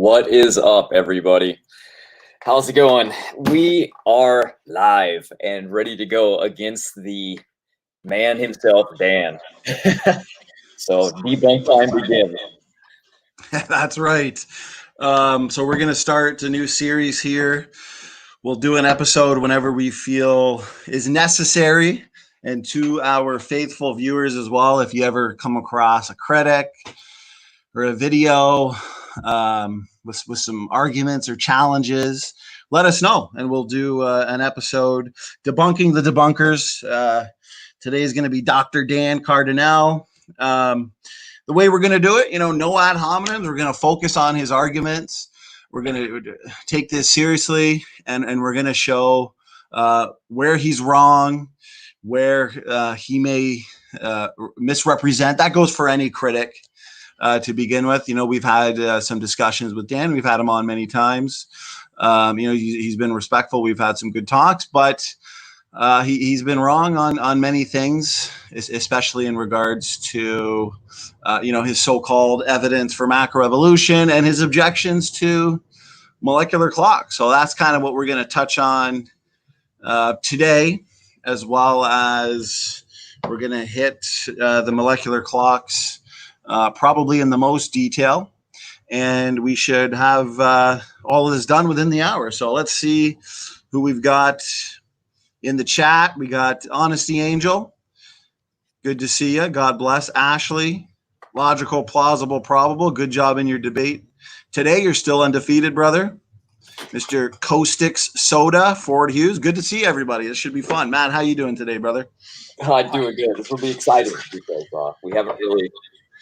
What is up, everybody? How's it going? We are live and ready to go against the man himself, Dan. So debunk time begins. That's right. So we're going to start a new series here. We'll do an episode whenever we feel is necessary. And to our faithful viewers as well, if you ever come across a critic or a video with some arguments or challenges, let us know, and we'll do an episode debunking the debunkers. Today is going to be Dr. Dan Cardinale. The way we're going to do it, no ad hominem. We're going to focus on his arguments. We're going to take this seriously, and we're going to show where he's wrong, where he may misrepresent. That goes for any critic. To begin with, we've had some discussions with Dan. We've had him on many times. He's been respectful. We've had some good talks, but he's been wrong on many things, especially in regards to, his so-called evidence for macroevolution and his objections to molecular clocks. So that's kind of what we're going to touch on today, as well as we're going to hit the molecular clocks probably in the most detail, and we should have all of this done within the hour. So let's see who we've got in the chat. We got Honesty Angel. Good to see you. God bless. Ashley. Logical, plausible, probable. Good job in your debate today. You're still undefeated, brother. Mr. Caustic's Soda, Ford Hughes. Good to see everybody. This should be fun. Matt, how you doing today, brother? I'm doing good. This will be exciting because we haven't really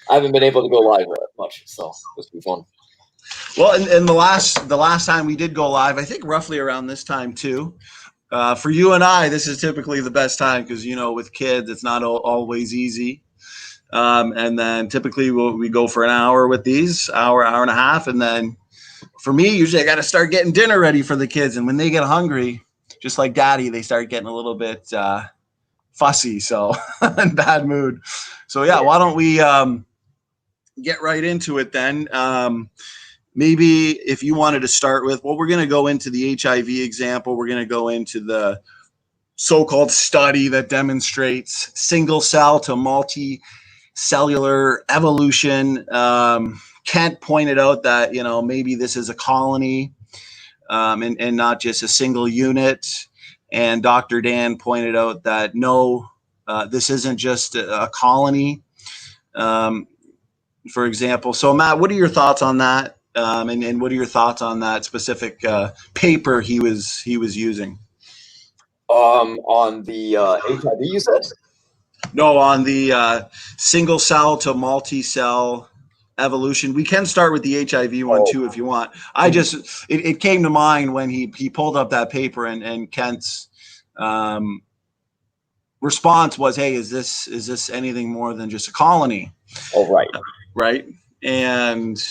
I haven't been able to go live much, so this will be fun. Well, and the last time we did go live, I think roughly around this time too. For you and I, this is typically the best time because, with kids, it's not always easy. And then typically we go for an hour with these, hour and a half. And then for me, usually I got to start getting dinner ready for the kids. And when they get hungry, just like daddy, they start getting a little bit fussy, so in bad mood. So yeah, why don't we get right into it then? Maybe if you wanted to start with, we're going to go into the HIV example. We're going to go into the so-called study that demonstrates single cell to multicellular evolution. Kent pointed out that, maybe this is a colony and not just a single unit. And Dr. Dan pointed out that no, this isn't just a colony, for example. So Matt, what are your thoughts on that? And what are your thoughts on that specific paper he was using? On the HIV, you said? No, on the single cell to multi-cell evolution. We can start with the HIV one too if you want. It came to mind when he pulled up that paper, and Kent's response was, "Hey, is this anything more than just a colony?" Oh, right. Right. And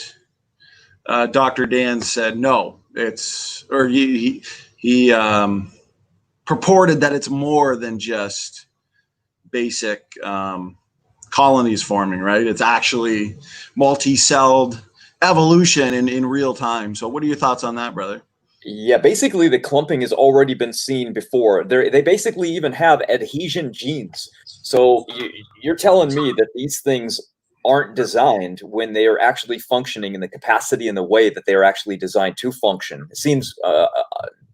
Dr. Dan said no. He purported that it's more than just basic colonies forming, right? It's actually multi-celled evolution in real time. So what are your thoughts on that, brother? Yeah, basically the clumping has already been seen before. They basically even have adhesion genes. So you're telling me that these things aren't designed when they are actually functioning in the capacity and the way that they are actually designed to function. It seems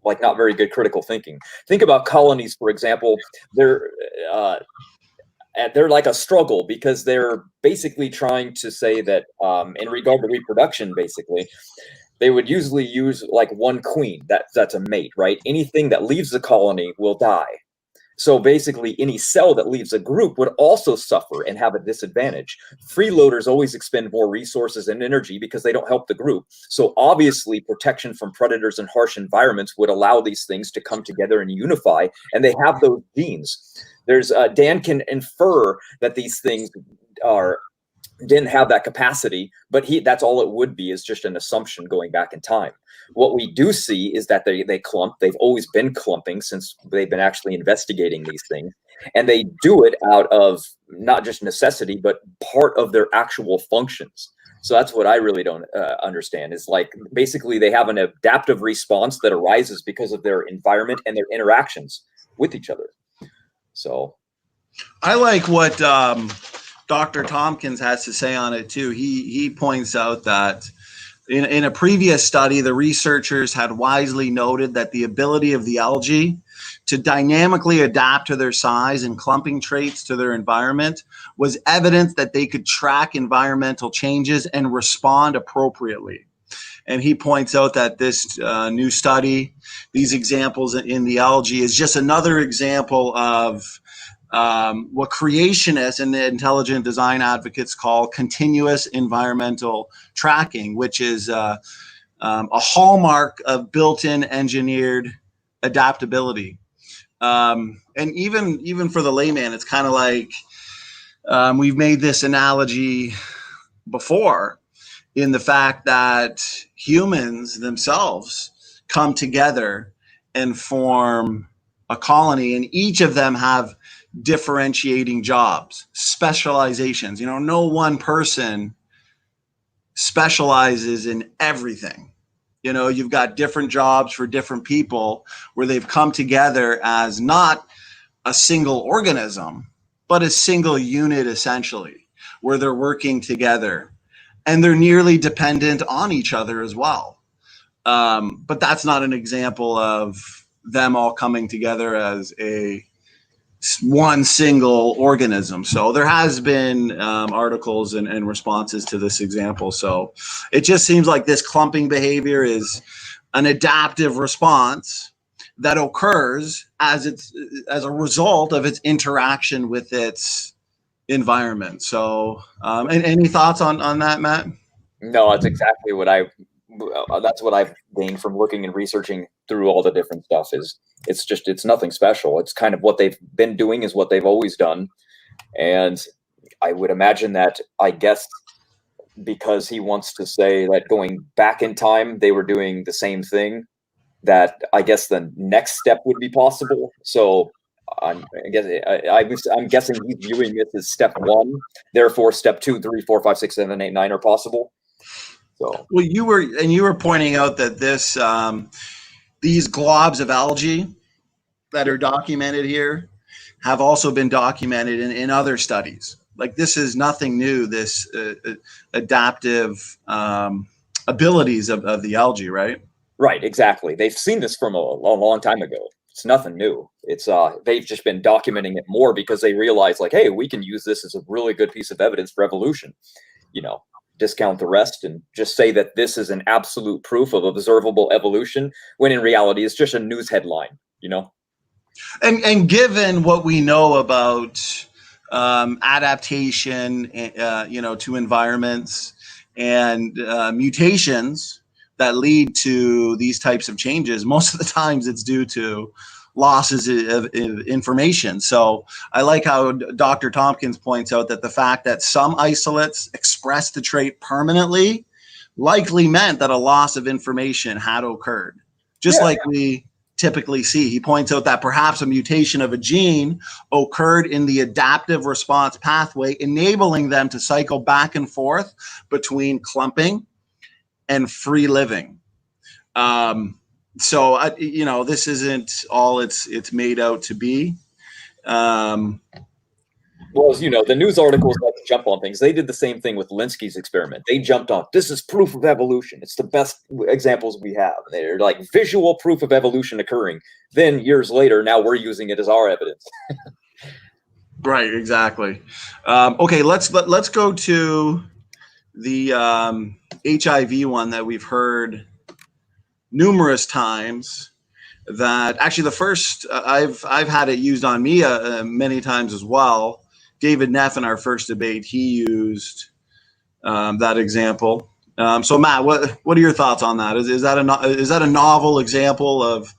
like not very good critical thinking. Think about colonies, for example. They're like a struggle because they're basically trying to say that in regard to reproduction, basically, they would usually use like one queen. That's a mate, right? Anything that leaves the colony will die. So basically, any cell that leaves a group would also suffer and have a disadvantage. Freeloaders always expend more resources and energy because they don't help the group. So obviously, protection from predators and harsh environments would allow these things to come together and unify, and they have those genes. Dan can infer that these things didn't have that capacity, but that's all it would be, is just an assumption going back in time. What we do see is that they clump. They've always been clumping since they've been actually investigating these things, and they do it out of not just necessity, but part of their actual functions. So that's what I really don't understand, is like basically they have an adaptive response that arises because of their environment and their interactions with each other. So I like what Dr. Tompkins has to say on it too. He points out that in a previous study, the researchers had wisely noted that the ability of the algae to dynamically adapt to their size and clumping traits to their environment was evidence that they could track environmental changes and respond appropriately. And he points out that this new study, these examples in the algae, is just another example of what creationists and the intelligent design advocates call continuous environmental tracking, which is a hallmark of built-in engineered adaptability. And even for the layman, it's kind of like we've made this analogy before, in the fact that humans themselves come together and form a colony, and each of them have differentiating jobs, specializations. No one person specializes in everything. You've got different jobs for different people where they've come together as not a single organism, but a single unit, essentially, where they're working together and they're nearly dependent on each other as well. But that's not an example of them all coming together as one single organism. So there has been articles and responses to this example. So it just seems like this clumping behavior is an adaptive response that occurs as a result of its interaction with its environment. So, and any thoughts on that, Matt? No, that's exactly what that's what I've gained from looking and researching through all the different stuff. Is it's nothing special. It's kind of what they've been doing is what they've always done. And I would imagine that, I guess, because he wants to say that going back in time, they were doing the same thing, that I guess the next step would be possible. So I'm guessing he's viewing this as step one. Therefore, step 2, 3, 4, 5, 6, 7, 8, 9 are possible. So, well, you were pointing out that these globs of algae that are documented here have also been documented in other studies. Like, this is nothing new, this adaptive abilities of the algae, right? Right, exactly. They've seen this from a long time ago. It's nothing new. It's they've just been documenting it more because they realize, like, hey, we can use this as a really good piece of evidence for evolution. Discount the rest and just say that this is an absolute proof of observable evolution, when in reality it's just a news headline. And given what we know about adaptation, to environments and mutations that lead to these types of changes, most of the times it's due to losses of information. So I like how Dr. Tompkins points out that the fact that some isolates express the trait permanently likely meant that a loss of information had occurred, just like we typically see. He points out that perhaps a mutation of a gene occurred in the adaptive response pathway, enabling them to cycle back and forth between clumping and free living. So this isn't all it's made out to be. Well, as you know, the news articles like to jump on things. They did the same thing with Linsky's experiment. They jumped on, this is proof of evolution. It's the best examples we have. They're like visual proof of evolution occurring. Then years later, now we're using it as our evidence. Right, exactly. Okay, let's go to the HIV one that we've heard numerous times. That actually the first I've had it used on me many times as well. David Neff in our first debate, he used that example. So Matt, what are your thoughts on that? Is that a novel example of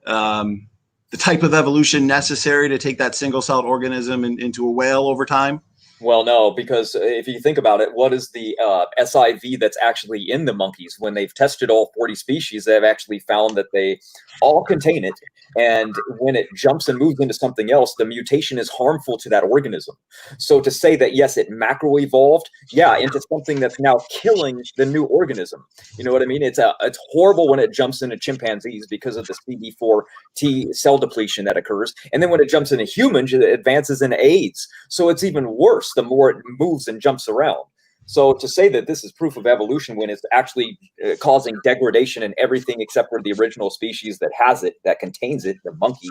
the type of evolution necessary to take that single-celled organism into a whale over time? Well, no, because if you think about it, what is the SIV that's actually in the monkeys? When they've tested all 40 species, they've actually found that they all contain it. And when it jumps and moves into something else, the mutation is harmful to that organism. So to say that, yes, it macroevolved, into something that's now killing the new organism. You know what I mean? It's horrible when it jumps into chimpanzees because of the CD4T cell depletion that occurs. And then when it jumps into humans, it advances into AIDS. So it's even worse the more it moves and jumps around. So to say that this is proof of evolution when it's actually causing degradation in everything except for the original species that has it, that contains it, the monkey,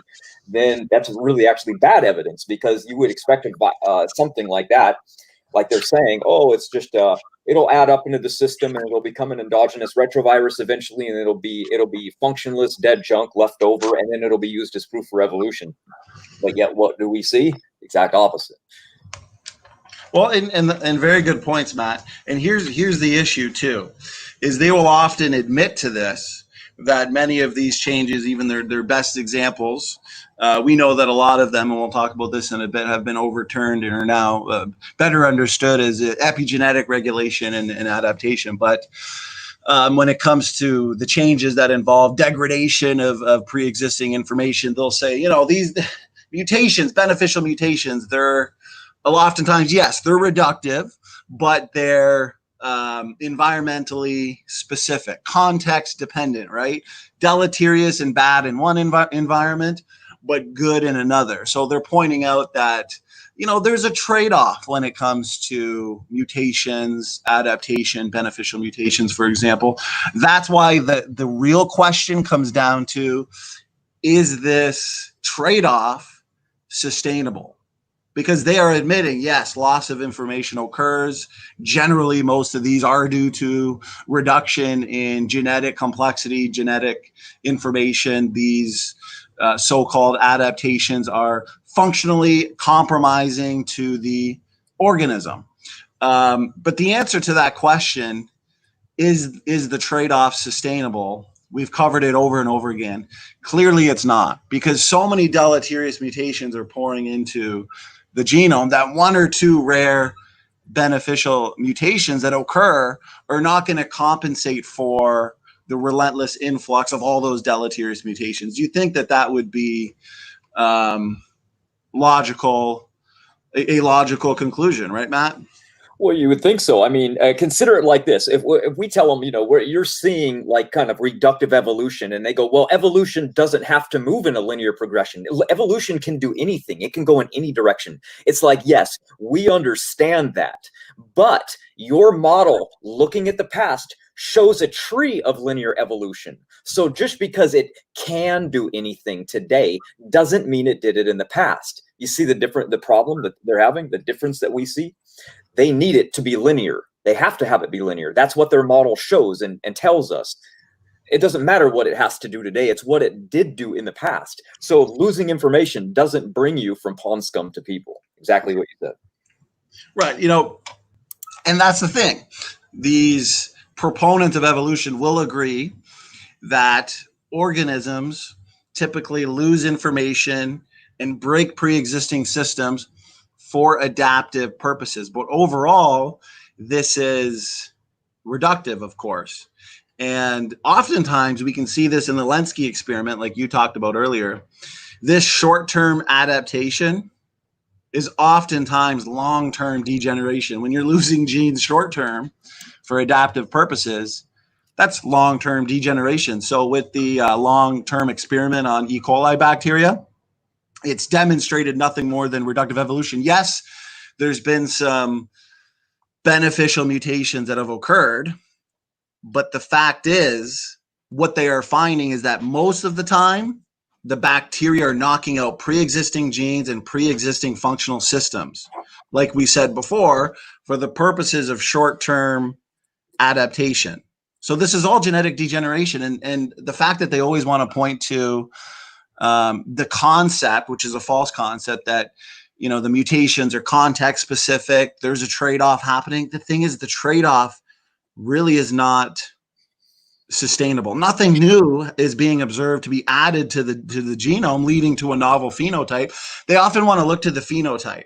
then that's really actually bad evidence, because you would expect something like that, like they're saying, oh, it's just it'll add up into the system and it'll become an endogenous retrovirus eventually, and it'll be functionless dead junk left over, and then it'll be used as proof for evolution. But yet, what do we see? Exact opposite. Well, and very good points, Matt. And here's the issue too, is they will often admit to this, that many of these changes, even their best examples, we know that a lot of them, and we'll talk about this in a bit, have been overturned and are now better understood as epigenetic regulation and adaptation. But when it comes to the changes that involve degradation of pre-existing information, they'll say, these mutations, beneficial mutations, they're oftentimes, yes, they're reductive, but they're environmentally specific, context dependent, right? Deleterious and bad in one environment, but good in another. So they're pointing out that, there's a trade-off when it comes to mutations, adaptation, beneficial mutations, for example. That's why the real question comes down to, is this trade-off sustainable? Because they are admitting, yes, loss of information occurs. Generally, most of these are due to reduction in genetic complexity, genetic information. These so-called adaptations are functionally compromising to the organism. But the answer to that question is the trade-off sustainable? We've covered it over and over again. Clearly it's not, because so many deleterious mutations are pouring into the genome that one or two rare beneficial mutations that occur are not going to compensate for the relentless influx of all those deleterious mutations. Do you think that that would be logical, a logical conclusion, right, Matt? Well, you would think so. I mean, consider it like this. If we tell them, you know, where you're seeing like kind of reductive evolution, and they go, well, evolution doesn't have to move in a linear progression. Evolution can do anything. It can go in any direction. It's like, yes, we understand that. But your model, looking at the past, shows a tree of linear evolution. So just because it can do anything today doesn't mean it did it in the past. You see the problem that they're having, the difference that we see? They need it to be linear. They have to have it be linear. That's what their model shows and tells us. It doesn't matter what it has to do today. It's what it did do in the past. So losing information doesn't bring you from pond scum to people. Exactly what you said. Right. You know, and that's the thing. These proponents of evolution will agree that organisms typically lose information and break pre-existing systems for adaptive purposes. But overall, this is reductive, of course. And oftentimes we can see this in the Lenski experiment, like you talked about earlier. This short-term adaptation is oftentimes long-term degeneration. When you're losing genes short-term for adaptive purposes, that's long-term degeneration. So with the long-term experiment on E. coli bacteria, it's demonstrated nothing more than reductive evolution. Yes, there's been some beneficial mutations that have occurred, but the fact is, what they are finding is that most of the time, the bacteria are knocking out pre-existing genes and pre-existing functional systems. Like we said before, for the purposes of short-term adaptation. So this is all genetic degeneration. And the fact that they always want to point to the concept, which is a false concept, that, you know, the mutations are context specific, there's a trade-off happening. The thing is, the trade-off really is not sustainable. Nothing new is being observed to be added to the genome, leading to a novel phenotype. They often want to look to the phenotype.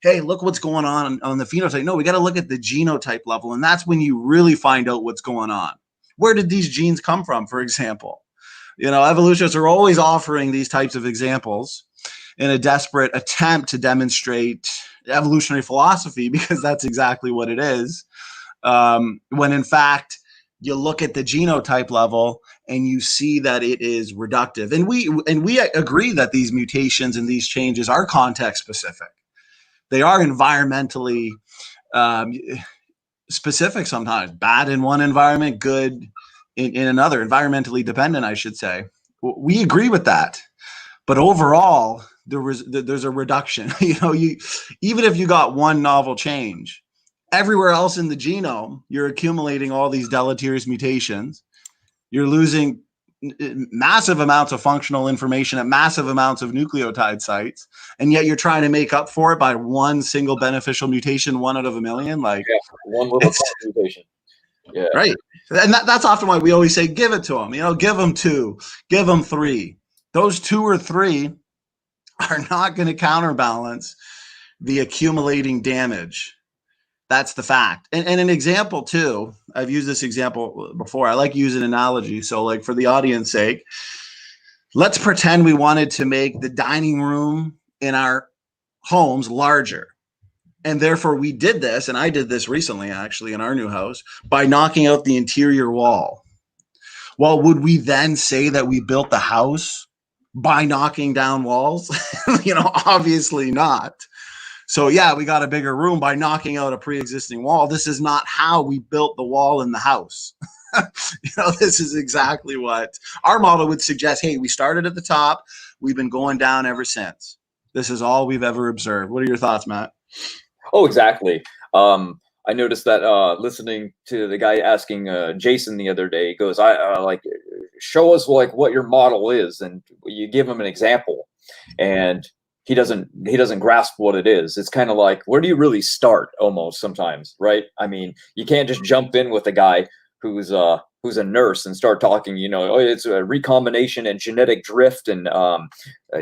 Hey, look what's going on the phenotype. No, we got to look at the genotype level, and that's when you really find out what's going on. Where did these genes come from, for example? You know, evolutionists are always offering these types of examples in a desperate attempt to demonstrate evolutionary philosophy, because that's exactly what it is. When in fact, you look at the genotype level and you see that it is reductive. And we agree that these mutations and these changes are context specific. They are environmentally specific sometimes. Bad in one environment, good in another, environmentally dependent, I should say. We agree with that, but overall, there's a reduction. You know, even if you got one novel change, everywhere else in the genome, you're accumulating all these deleterious mutations. You're losing massive amounts of functional information at massive amounts of nucleotide sites, and yet you're trying to make up for it by one single beneficial mutation, 1 out of a million. Like, yeah, one little mutation. Yeah. Right. And that's often why we always say, give it to them, you know, give them 2, give them 3. Those 2 or 3 are not going to counterbalance the accumulating damage. That's the fact. And an example too, I've used this example before. I like using analogy. So like, for the audience sake, let's pretend we wanted to make the dining room in our homes larger. And therefore we did this, and I did this recently actually in our new house, by knocking out the interior wall. Well, would we then say that we built the house by knocking down walls? You know, obviously not. So yeah, we got a bigger room by knocking out a pre-existing wall. This is not how we built the wall in the house. You know, this is exactly what our model would suggest. Hey, we started at the top. We've been going down ever since. This is all we've ever observed. What are your thoughts, Matt? Oh, exactly. I noticed that listening to the guy asking Jason the other day, he goes, "I like, show us like what your model is," and you give him an example, and he doesn't grasp what it is. It's kind of like, where do you really start almost sometimes, right? I mean, you can't just jump in with a guy who's a nurse and start talking, oh, it's a recombination and genetic drift and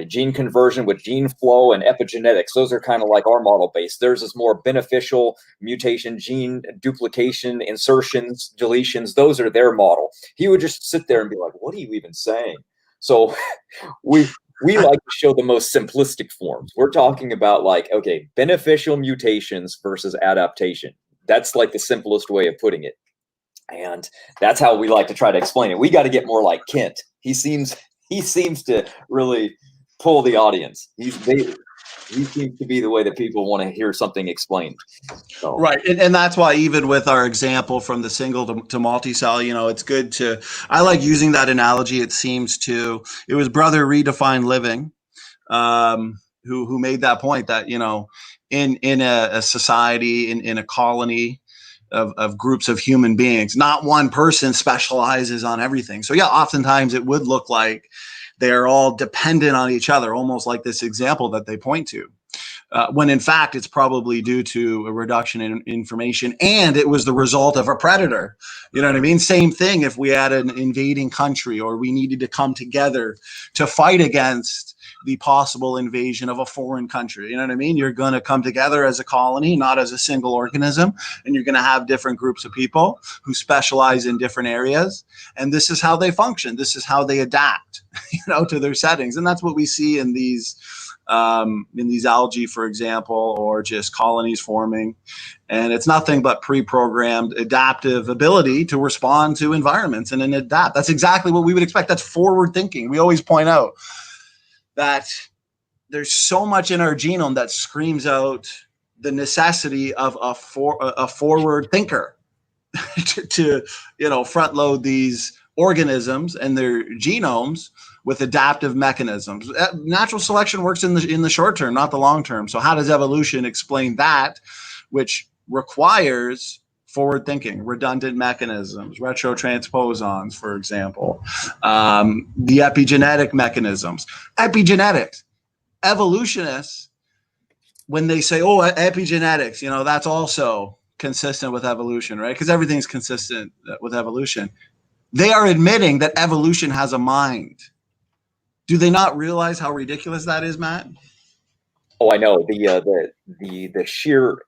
gene conversion with gene flow and epigenetics. Those are kind of like our model base. Theirs is more beneficial mutation, gene duplication, insertions, deletions. Those are their model. He would just sit there and be like, what are you even saying? So we like to show the most simplistic forms. We're talking about like, okay, beneficial mutations versus adaptation. That's like the simplest way of putting it. And that's how we like to try to explain it. We got to get more like Kent. He seems to really pull the audience. He seems to be the way that people want to hear something explained. So. Right. And that's why even with our example from the single to multi-cell, it's good to, I like using that analogy. It was Brother Redefined Living who made that point that, in a society, in a colony of groups of human beings, not one person specializes on everything. So yeah, oftentimes it would look like they're all dependent on each other, almost like this example that they point to. When in fact, it's probably due to a reduction in information, and it was the result of a predator. You know what I mean? Same thing if we had an invading country or we needed to come together to fight against the possible invasion of a foreign country. You know what I mean? You're going to come together as a colony, not as a single organism, and you're going to have different groups of people who specialize in different areas. And this is how they function. This is how they adapt, to their settings. And that's what we see in these algae, for example, or just colonies forming. And it's nothing but pre-programmed adaptive ability to respond to environments and then adapt. That's exactly what we would expect. That's forward thinking. We always point out that there's so much in our genome that screams out the necessity of a forward thinker to front load these organisms and their genomes with adaptive mechanisms. Natural selection works in the short term, not the long term. So how does evolution explain that, which requires forward thinking, redundant mechanisms, retrotransposons, for example, the epigenetic mechanisms. Epigenetics, evolutionists, when they say, oh, epigenetics, that's also consistent with evolution, right? Because everything's consistent with evolution. They are admitting that evolution has a mind. Do they not realize how ridiculous that is, Matt? Oh, I know. The sheer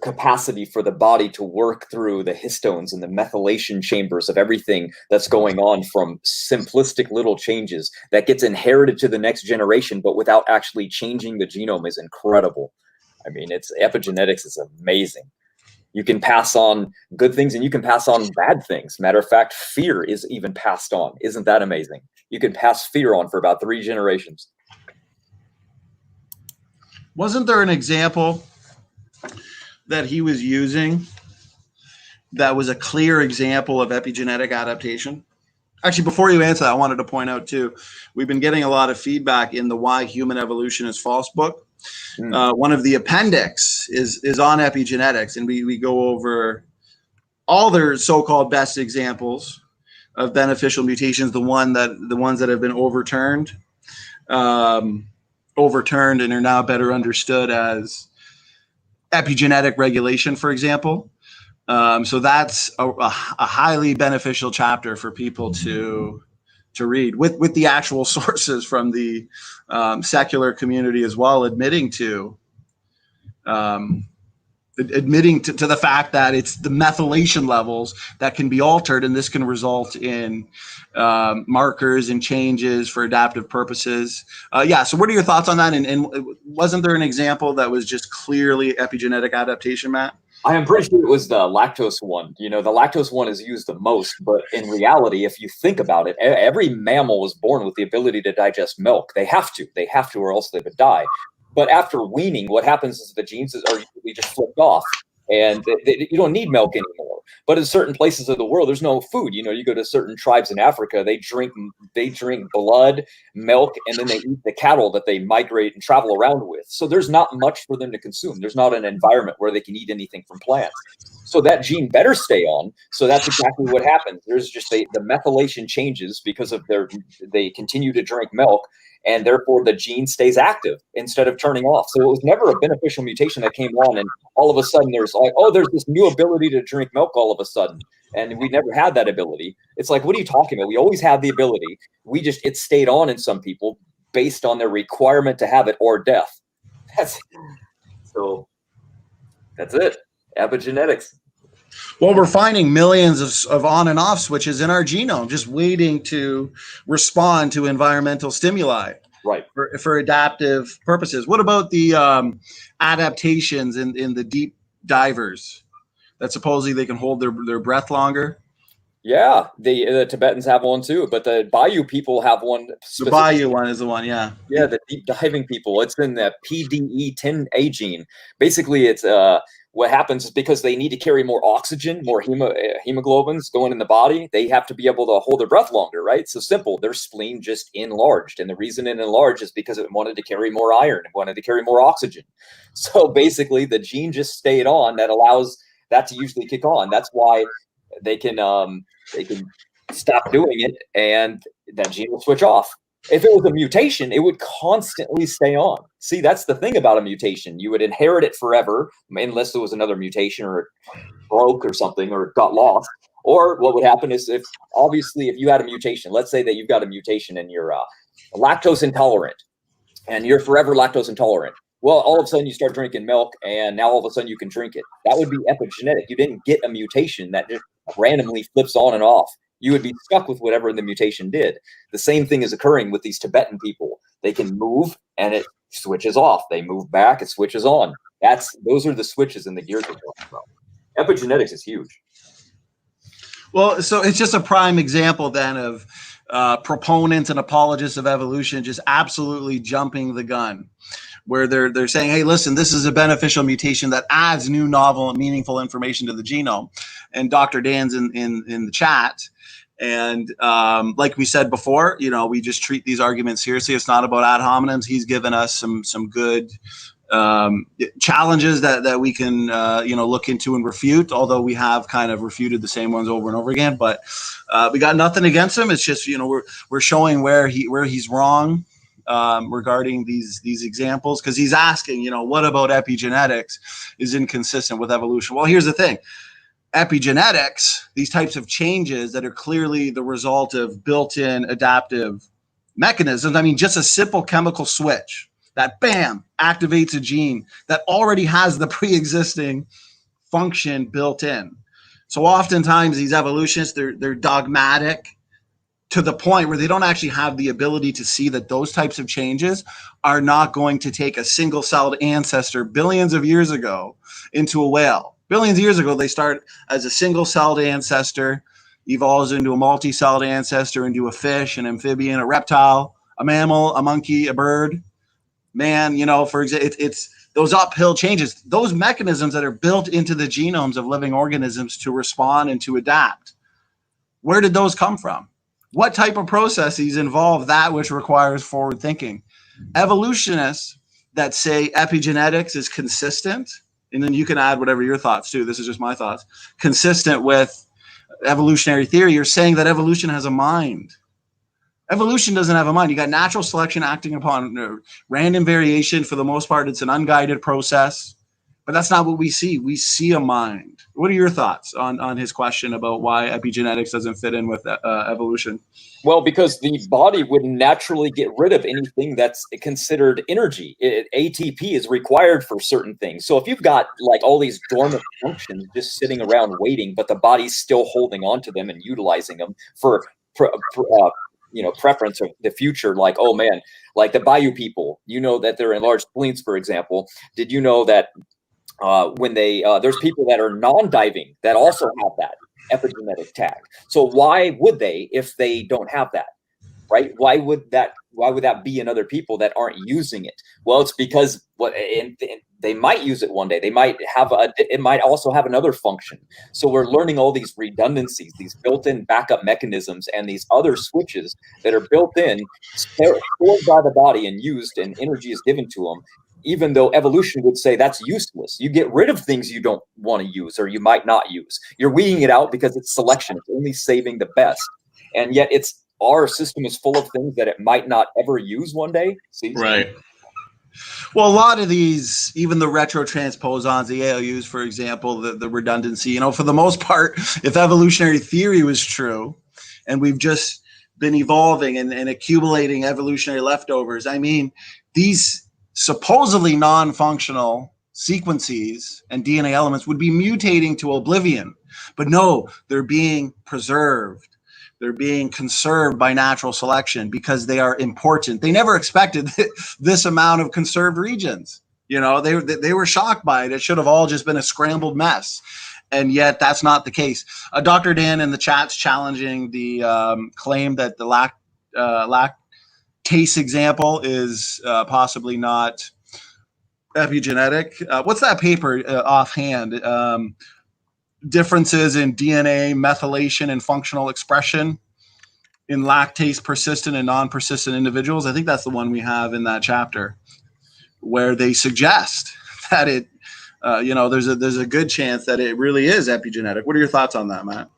capacity for the body to work through the histones and the methylation chambers of everything that's going on, from simplistic little changes that gets inherited to the next generation, but without actually changing the genome, is incredible. I mean, epigenetics is amazing. You can pass on good things and you can pass on bad things. Matter of fact, fear is even passed on. Isn't that amazing? You can pass fear on for about 3 generations. Wasn't there an example that he was using that was a clear example of epigenetic adaptation? Actually, before you answer that, I wanted to point out too, we've been getting a lot of feedback in the Why Human Evolution is False book. One of the appendix is on epigenetics, and we go over all their so-called best examples of beneficial mutations, the ones that have been overturned and are now better understood as epigenetic regulation, for example. So that's a highly beneficial chapter for people to read, with the actual sources from the secular community as well, admitting to the fact that it's the methylation levels that can be altered, and this can result in markers and changes for adaptive purposes. So what are your thoughts on that? And wasn't there an example that was just clearly epigenetic adaptation, Matt? I am pretty sure it was the lactose one. The lactose one is used the most, but in reality, if you think about it, every mammal was born with the ability to digest milk. They have to, or else they would die. But after weaning, what happens is the genes are usually just flipped off, and you don't need milk anymore. But in certain places of the world, there's no food. You go to certain tribes in Africa, they drink blood, milk, and then they eat the cattle that they migrate and travel around with. So there's not much for them to consume. There's not an environment where they can eat anything from plants. So that gene better stay on. So that's exactly what happens. There's just the methylation changes because of they continue to drink milk, and therefore the gene stays active instead of turning off. So it was never a beneficial mutation that came on, and all of a sudden there's like, oh, there's this new ability to drink milk all of a sudden. And we never had that ability. It's like, what are you talking about? We always had the ability. It stayed on in some people based on their requirement to have it or death. That's it. Epigenetics. Well, we're finding millions of on and off switches in our genome, just waiting to respond to environmental stimuli, right? For adaptive purposes. What about the adaptations in the deep divers that supposedly they can hold their breath longer? Yeah, the Tibetans have one too, but the Bayou people have one. The Bayou one is the one, yeah. Yeah, the deep diving people. It's in the PDE10A gene. Basically, it's what happens is because they need to carry more oxygen, more hemoglobins going in the body, they have to be able to hold their breath longer, right? So simple, their spleen just enlarged. And the reason it enlarged is because it wanted to carry more iron, it wanted to carry more oxygen. So basically, the gene just stayed on that allows that to usually kick on. That's why they can stop doing it and that gene will switch off. If it was a mutation, it would constantly stay on. See, that's the thing about a mutation. You would inherit it forever, unless there was another mutation or it broke or something or it got lost. Or what would happen is if you had a mutation, let's say that you've got a mutation and you're lactose intolerant and you're forever lactose intolerant. Well, all of a sudden you start drinking milk and now all of a sudden you can drink it. That would be epigenetic. You didn't get a mutation that just randomly flips on and off. You would be stuck with whatever the mutation did. The same thing is occurring with these Tibetan people. They can move and it switches off. They move back, it switches on. Those are the switches in the gears we're talking about. Epigenetics is huge. Well, so it's just a prime example then of proponents and apologists of evolution just absolutely jumping the gun, where they're saying, hey, listen, this is a beneficial mutation that adds new, novel, and meaningful information to the genome. And Dr. Dan's in the chat. And like we said before, we just treat these arguments seriously. It's not about ad hominems. He's given us some good challenges that we can look into and refute, although we have kind of refuted the same ones over and over again. But we got nothing against him. It's just we're showing where he's wrong regarding these examples, because he's asking, what about epigenetics is inconsistent with evolution? Well, here's the thing. Epigenetics, these types of changes that are clearly the result of built-in adaptive mechanisms. I mean, just a simple chemical switch that, bam, activates a gene that already has the pre-existing function built in. So oftentimes these evolutionists, they're dogmatic to the point where they don't actually have the ability to see that those types of changes are not going to take a single-celled ancestor billions of years ago into a whale. Billions of years ago, they start as a single-celled ancestor, evolves into a multi-celled ancestor, into a fish, an amphibian, a reptile, a mammal, a monkey, a bird. Man, for example, it's those uphill changes, those mechanisms that are built into the genomes of living organisms to respond and to adapt. Where did those come from? What type of processes involve that which requires forward thinking? Evolutionists that say epigenetics is consistent, and then you can add whatever your thoughts too, this is just my thoughts, consistent with evolutionary theory, you're saying that evolution has a mind. Evolution doesn't have a mind. You got natural selection acting upon random variation. For the most part, it's an unguided process. But that's not what we see. We see a mind. What are your thoughts on his question about why epigenetics doesn't fit in with evolution? Well, because the body would naturally get rid of anything that's considered energy. ATP is required for certain things. So if you've got like all these dormant functions just sitting around waiting, but the body's still holding on to them and utilizing them for preference of the future, like, oh man, like the Bayou people, that they're enlarged spleens, for example. Did you know that when there's people that are non-diving that also have that epigenetic tag? So why would they if they don't have that, right? Why would that be in other people that aren't using it? Well, it's because they might use it one day. They might have it might also have another function. So we're learning all these redundancies, these built-in backup mechanisms, and these other switches that are built in, stored by the body and used, and energy is given to them. even though evolution would say that's useless. You get rid of things you don't want to use or you might not use. You're weeding it out because it's selection. It's only saving the best. And yet our system is full of things that it might not ever use one day. See? Right. Well, a lot of these, even the retrotransposons, the ALUs, for example, the redundancy, for the most part, if evolutionary theory was true and we've just been evolving and accumulating evolutionary leftovers, I mean, these supposedly non-functional sequences and DNA elements would be mutating to oblivion. But no, they're being preserved. They're being conserved by natural selection because they are important. They never expected this amount of conserved regions. They were shocked by it. It should have all just been a scrambled mess. And yet that's not the case. Dr. Dan in the chat's challenging the claim that the lactase example is possibly not epigenetic. What's that paper offhand? Differences in DNA methylation and functional expression in lactase persistent and non-persistent individuals. I think that's the one we have in that chapter where they suggest that it, there's a good chance that it really is epigenetic. What are your thoughts on that, Matt?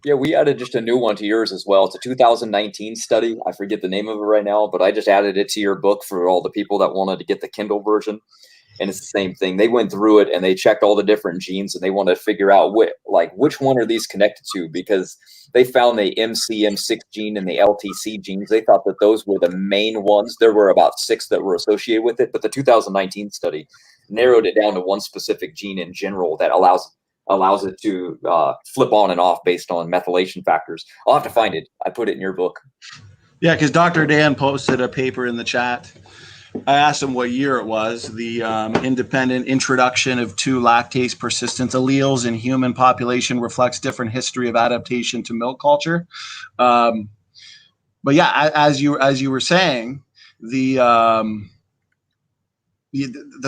Yeah, we added just a new one to yours as well. It's a 2019 study. I forget the name of it right now, but I just added it to your book for all the people that wanted to get the Kindle version. And it's the same thing. They went through it and they checked all the different genes and they wanted to figure out which one are these connected to, because they found the MCM6 gene and the LTC genes. They thought that those were the main ones. There were about 6 that were associated with it, but the 2019 study narrowed it down to one specific gene in general that allows it to flip on and off based on methylation factors. I'll have to find it. I put it in your book. Yeah, because Dr. Dan posted a paper in the chat. I asked him what year it was. The independent introduction of 2 lactase persistence alleles in human population reflects different history of adaptation to milk culture. But yeah, as you were saying, the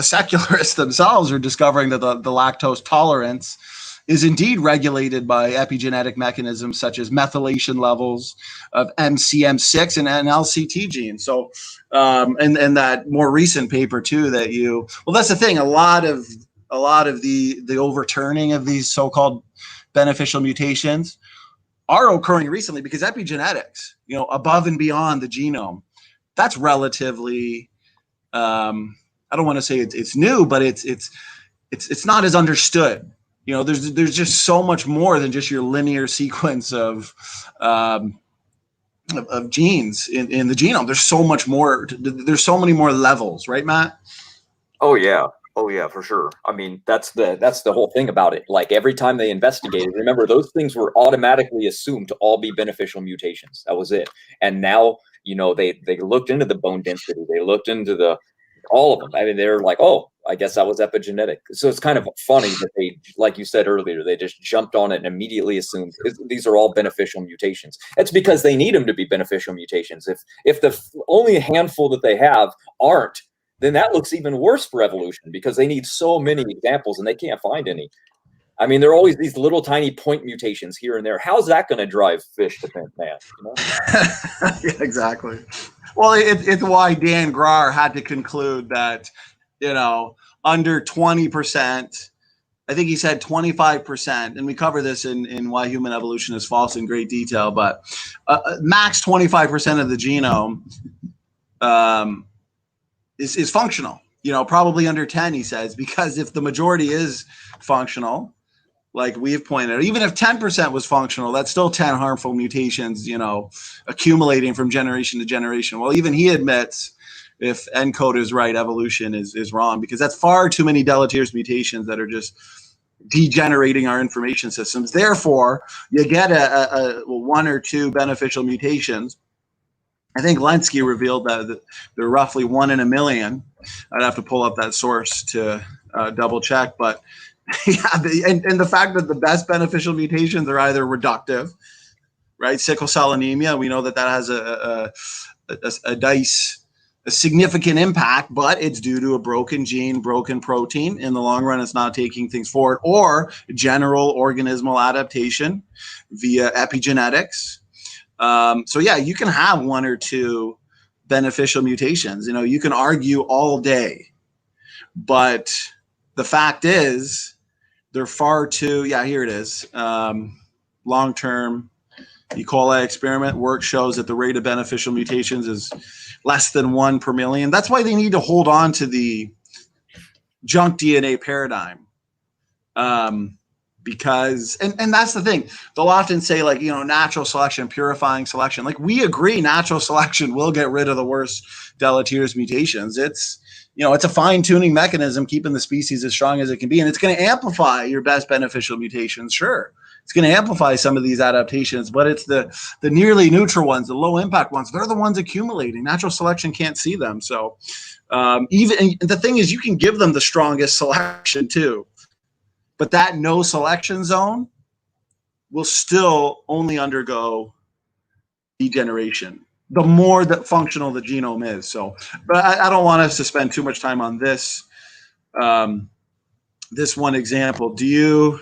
secularists themselves are discovering that the lactose tolerance is indeed regulated by epigenetic mechanisms such as methylation levels of MCM6 and LCT genes. So, and that more recent paper too that's the thing. A lot of the overturning of these so-called beneficial mutations are occurring recently because epigenetics, above and beyond the genome, that's relatively, I don't want to say it's new, but it's not as understood. There's just so much more than just your linear sequence of genes in the genome. There's so much more. There's so many more levels, right, Matt? Oh yeah, for sure. I mean, that's the whole thing about it. Like every time they investigated, remember those things were automatically assumed to all be beneficial mutations. That was it. And now, they looked into the bone density. They looked into all of them. I mean, they're like, oh, I guess that was epigenetic. So it's kind of funny that they, like you said earlier, they just jumped on it and immediately assumed these are all beneficial mutations. It's because they need them to be beneficial mutations. If the only handful that they have aren't, then that looks even worse for evolution because they need so many examples and they can't find any. I mean, there are always these little tiny point mutations here and there. How's that going to drive fish to think, man? Yeah, exactly. Well, it's why Dan Grahr had to conclude that, under 20%, I think he said 25%, and we cover this in Why Human Evolution is False in great detail, but max 25% of the genome is functional. Probably under 10, he says, because if the majority is functional, like we've pointed out, even if 10% was functional, that's still 10 harmful mutations, accumulating from generation to generation. Well, even he admits if ENCODE is right, evolution is wrong, because that's far too many deleterious mutations that are just degenerating our information systems. Therefore, you get a 1 or 2 beneficial mutations. I think Lenski revealed that they're roughly 1 in a million. I'd have to pull up that source to double check, but yeah, and the fact that the best beneficial mutations are either reductive, right? Sickle cell anemia, we know that has a significant impact, but it's due to a broken gene, broken protein. In the long run, it's not taking things forward, or general organismal adaptation via epigenetics. So yeah, you can have 1 or 2 beneficial mutations. You can argue all day But the fact is, they're far too, here it is. Long-term E. coli experiment work shows that the rate of beneficial mutations is less than 1 per million. That's why they need to hold on to the junk DNA paradigm. Because, and that's the thing, they'll often say, like, natural selection, purifying selection. Like, we agree natural selection will get rid of the worst deleterious mutations. It's, it's a fine-tuning mechanism, keeping the species as strong as it can be, and it's going to amplify your best beneficial mutations. Sure, it's going to amplify some of these adaptations, but it's the nearly neutral ones, the low impact ones, they're the ones accumulating. Natural selection can't see them. So even the thing is, you can give them the strongest selection too, but that no selection zone will still only undergo degeneration the more that functional the genome is. So, but I don't want us to spend too much time on this this one example. Do you?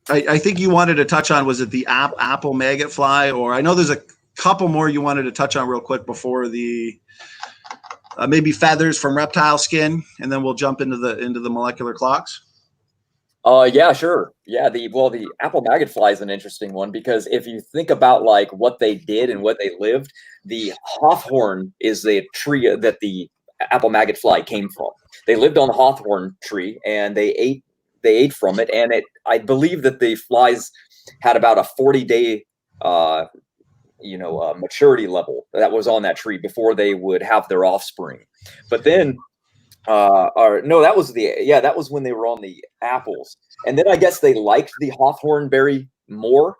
I think you wanted to touch on, was it the apple maggot fly, or I know there's a couple more you wanted to touch on real quick before the maybe feathers from reptile skin, and then we'll jump into the molecular clocks. Yeah, sure. Yeah, the apple maggot fly is an interesting one, because if you think about like what they did and what they lived, the hawthorn is the tree that the apple maggot fly came from. They lived on the hawthorn tree and they ate from it, and I believe that the flies had about a 40-day maturity level that was on that tree before they would have their offspring. But then that was when they were on the apples. And then I guess they liked the hawthorn berry more.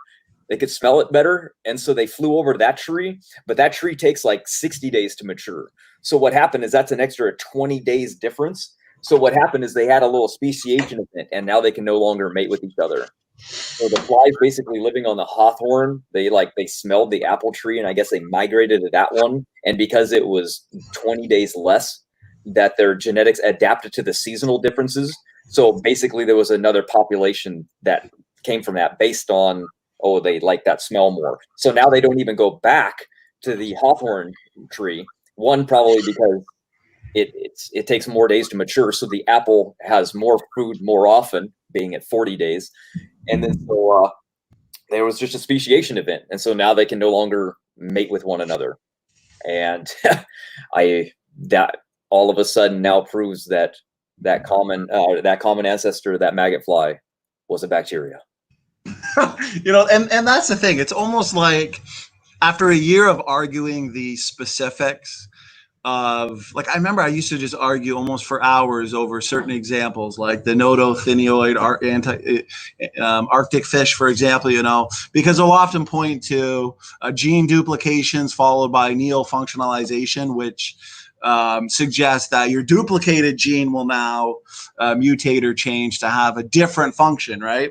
They could smell it better. And so they flew over to that tree, but that tree takes like 60 days to mature. So what happened is that's an extra 20 days difference. So what happened is they had a little speciation event, and now they can no longer mate with each other. So the flies basically living on the hawthorn, they smelled the apple tree, and I guess they migrated to that one. And because it was 20 days less, that their genetics adapted to the seasonal differences. So basically there was another population that came from that based on, they like that smell more. So now they don't even go back to the hawthorn tree. One, probably because it takes more days to mature. So the apple has more food more often, being at 40 days. And then so there was just a speciation event. And so now they can no longer mate with one another. And that all of a sudden now proves that common ancestor, that maggot fly, was a bacteria. And that's the thing. It's almost like after a year of arguing the specifics of, like, I remember I used to just argue almost for hours over certain examples, like the nodothenioid Arctic fish, for example, because they'll often point to gene duplications followed by neofunctionalization, which suggests that your duplicated gene will now mutate or change to have a different function, right?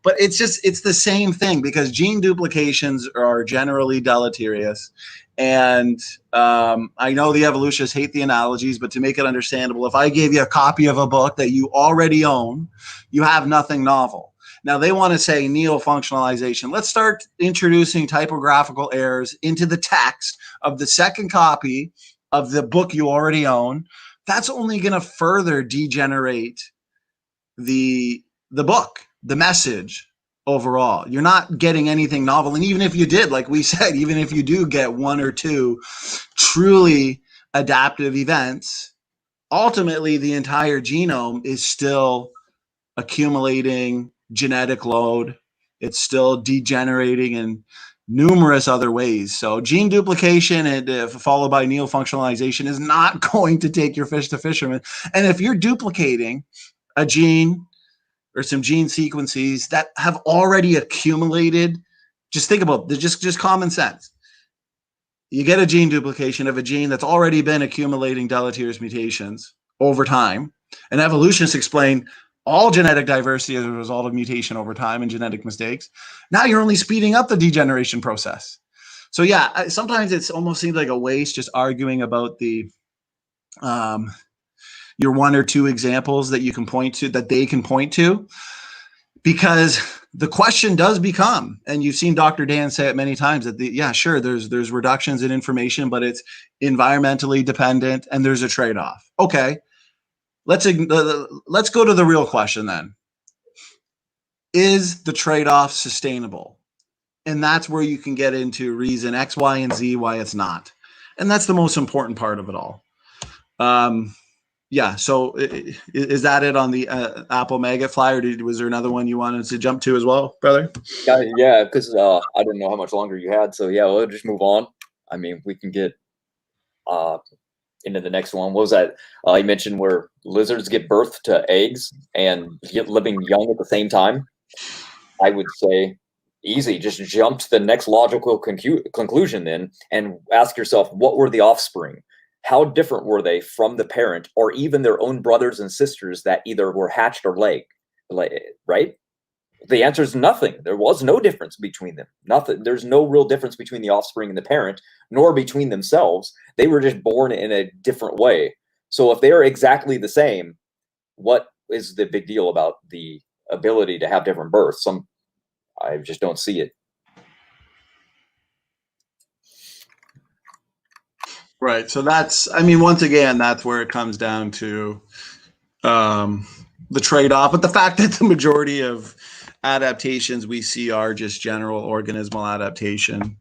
But it's the same thing, because gene duplications are generally deleterious. And I know the evolutionists hate the analogies, but to make it understandable, if I gave you a copy of a book that you already own, you have nothing novel. Now they want to say neofunctionalization. Let's start introducing typographical errors into the text of the second copy of the book you already own. That's only going to further degenerate the book, the message overall. You're not getting anything novel. And even if you did, like we said, even if you do get one or two truly adaptive events, ultimately the entire genome is still accumulating genetic load. It's still degenerating in numerous other ways. So gene duplication and followed by neofunctionalization is not going to take your fish to fisherman. And if you're duplicating a gene or some gene sequences that have already accumulated, just think about it, just common sense. You get a gene duplication of a gene that's already been accumulating deleterious mutations over time. And evolutionists explain all genetic diversity as a result of mutation over time and genetic mistakes. Now you're only speeding up the degeneration process. So yeah, sometimes it almost seems like a waste just arguing about the your one or two examples that you can point to, that they can point to, because the question does become, and you've seen Dr. Dan say it many times, that there's reductions in information, but it's environmentally dependent and there's a trade-off. Okay, let's go to the real question then. Is the trade-off sustainable? And that's where you can get into reason X, Y, and Z why it's not. And that's the most important part of it all. So is that it on the Apple Maggot Fly, or was there another one you wanted to jump to as well, brother? Yeah, because I didn't know how much longer you had, so yeah, we'll just move on. I mean, we can get into the next one. What was that? You mentioned where lizards give birth to eggs and get living young at the same time. I would say easy. Just jump to the next logical conclusion then and ask yourself, what were the offspring? How different were they from the parent or even their own brothers and sisters that either were hatched or laid, right? The answer is nothing. There was no difference between them. Nothing. There's no real difference between the offspring and the parent, nor between themselves. They were just born in a different way. So if they are exactly the same, what is the big deal about the ability to have different births? I just don't see it. Right. So once again, that's where it comes down to the trade-off. But the fact that the majority of adaptations we see are just general organismal adaptation.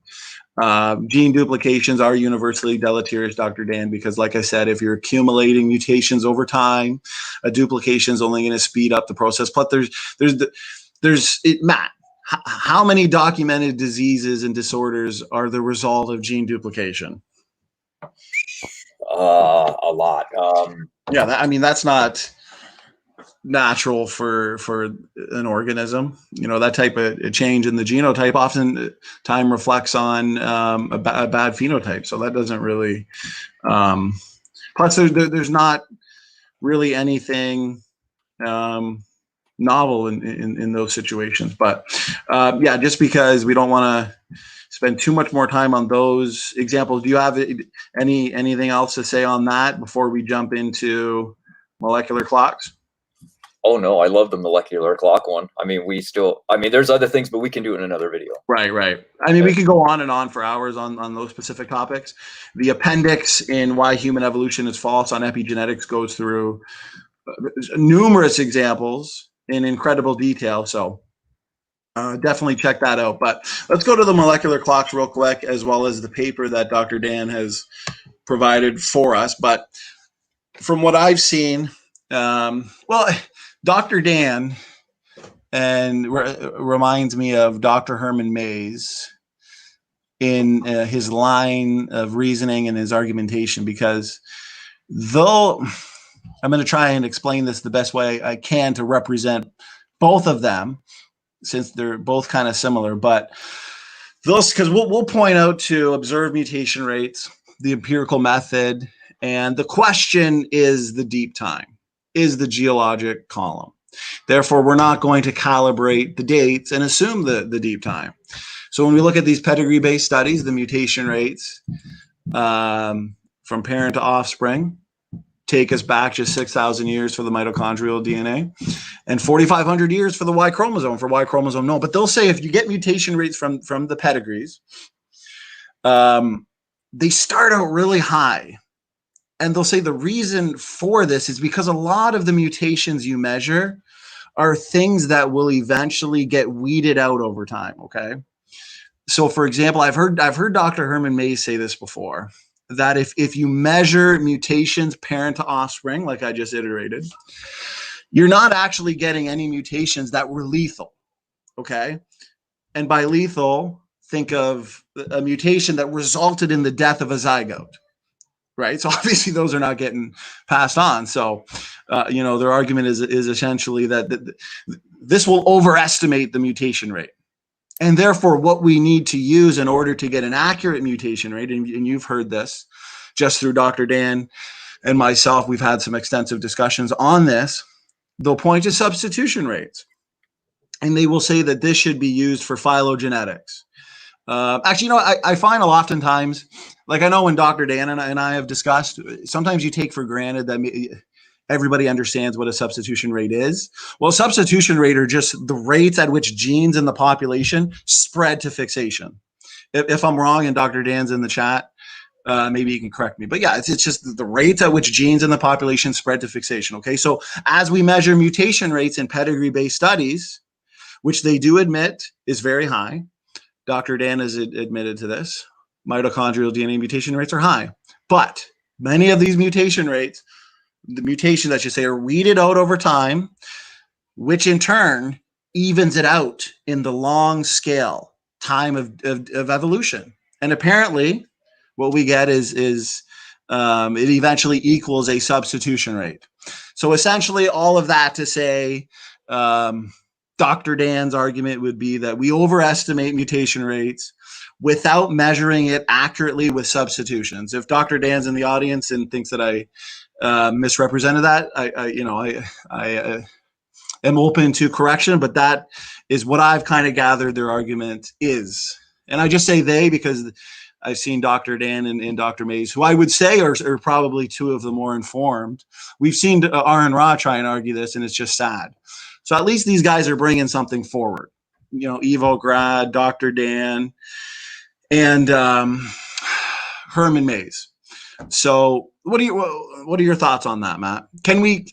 Gene duplications are universally deleterious, Dr. Dan, because like I said, if you're accumulating mutations over time, a duplication is only going to speed up the process. But Matt, how many documented diseases and disorders are the result of gene duplication? A lot. That's not natural for an organism. That type of change in the genotype often time reflects on a bad phenotype. So that doesn't really. Plus, there's not really anything novel in those situations. But just because we don't want to spend too much more time on those examples, do you have anything else to say on that before we jump into molecular clocks? Oh no, I love the molecular clock one. I mean, there's other things, but we can do it in another video. Right. I mean, we could go on and on for hours on those specific topics. The appendix in Why Human Evolution is False on Epigenetics goes through numerous examples in incredible detail. So definitely check that out. But let's go to the molecular clocks real quick, as well as the paper that Dr. Dan has provided for us. But from what I've seen, Dr. Dan reminds me of Dr. Herman Mayes in his line of reasoning and his argumentation, because though I'm going to try and explain this the best way I can to represent both of them, since they're both kind of similar, but because we'll point out to observed mutation rates, the empirical method, and the question is the deep time, is the geologic column. Therefore, we're not going to calibrate the dates and assume the deep time. So when we look at these pedigree-based studies, the mutation rates from parent to offspring take us back just 6,000 years for the mitochondrial DNA and 4,500 years for the Y chromosome. For Y chromosome, no. But they'll say if you get mutation rates from the pedigrees, they start out really high. And they'll say the reason for this is because a lot of the mutations you measure are things that will eventually get weeded out over time, okay? So, for example, I've heard Dr. Herman Mayes say this before, that if you measure mutations parent to offspring, like I just iterated, you're not actually getting any mutations that were lethal, okay? And by lethal, think of a mutation that resulted in the death of a zygote. Right. So obviously those are not getting passed on. So, their argument is essentially that this will overestimate the mutation rate. And therefore, what we need to use in order to get an accurate mutation rate, and you've heard this just through Dr. Dan and myself, we've had some extensive discussions on this, they'll point to substitution rates. And they will say that this should be used for phylogenetics. Actually, I find oftentimes, like I know when Dr. Dan and I have discussed, sometimes you take for granted that everybody understands what a substitution rate is. Well, substitution rate are just the rates at which genes in the population spread to fixation. If I'm wrong, and Dr. Dan's in the chat, maybe you can correct me. But yeah, it's just the rates at which genes in the population spread to fixation. Okay, so as we measure mutation rates in pedigree-based studies, which they do admit is very high, Dr. Dan has admitted to this, mitochondrial DNA mutation rates are high. But many of these mutation rates, the mutations, I should say, are weeded out over time, which in turn evens it out in the long scale time of evolution. And apparently, what we get is it eventually equals a substitution rate. So essentially, all of that to say, Dr. Dan's argument would be that we overestimate mutation rates without measuring it accurately with substitutions. If Dr. Dan's in the audience and thinks that I misrepresented that, I am open to correction, but that is what I've kind of gathered their argument is. And I just say they because I've seen Dr. Dan and Dr. Mays, who I would say are probably two of the more informed. We've seen Aaron Ra try and argue this, and it's just sad. So at least these guys are bringing something forward. You know, Evo Grad, Dr. Dan, and Herman Mays. So what are your thoughts on that, Matt? Can we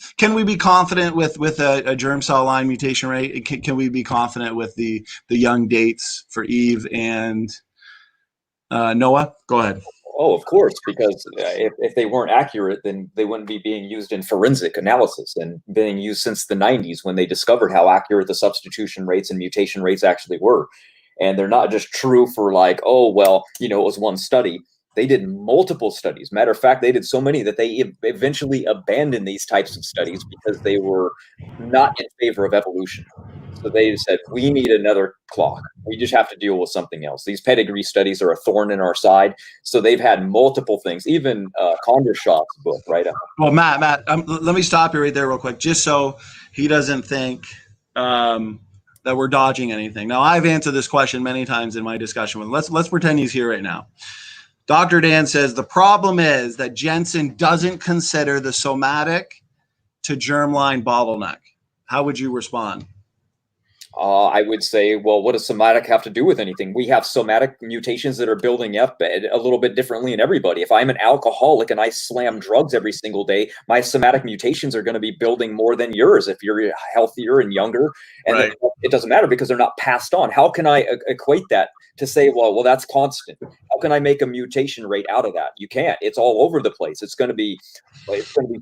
be confident with a germ cell line mutation rate? Can we be confident with the young dates for Eve and Noah? Go ahead. Oh, of course, because if they weren't accurate, then they wouldn't be being used in forensic analysis and being used since the 90s when they discovered how accurate the substitution rates and mutation rates actually were. And they're not just true for like, oh, well, it was one study. They did multiple studies. Matter of fact, they did so many that they eventually abandoned these types of studies because they were not in favor of evolution. So they said, we need another clock. We just have to deal with something else. These pedigree studies are a thorn in our side. So they've had multiple things, even Condershoff's book, right? Well, Matt, let me stop you right there real quick, just so he doesn't think that we're dodging anything. Now, I've answered this question many times in my discussion with him. Let's pretend he's here right now. Dr. Dan says the problem is that Jensen doesn't consider the somatic to germline bottleneck. How would you respond? I would say, well, what does somatic have to do with anything? We have somatic mutations that are building up a little bit differently in everybody. If I'm an alcoholic and I slam drugs every single day, my somatic mutations are going to be building more than yours if you're healthier and younger. And right. It doesn't matter because they're not passed on. How can I equate that to say, well, that's constant? How can I make a mutation rate out of that? You can't. It's all over the place. It's going to be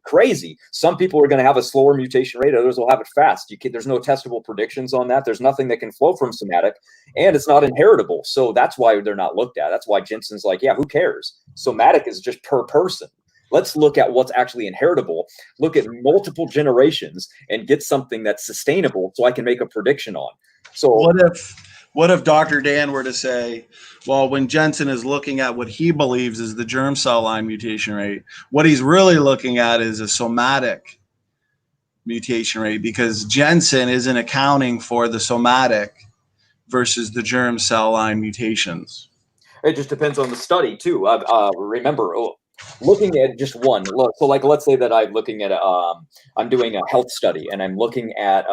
crazy. Some people are going to have a slower mutation rate. Others will have it fast. There's no testable predictions on that. There's nothing that can flow from somatic, and it's not inheritable. So that's why they're not looked at. That's why Jensen's like, yeah, who cares? Somatic is just per person. Let's look at what's actually inheritable, look at multiple generations, and get something that's sustainable so I can make a prediction on. So what if Dr. Dan were to say, well, when Jensen is looking at what he believes is the germ cell line mutation rate, what he's really looking at is a somatic mutation rate, because Jensen isn't accounting for the somatic versus the germ cell line mutations. It just depends on the study too. Remember, looking at just one. So like, let's say that I'm looking at I'm doing a health study and I'm looking at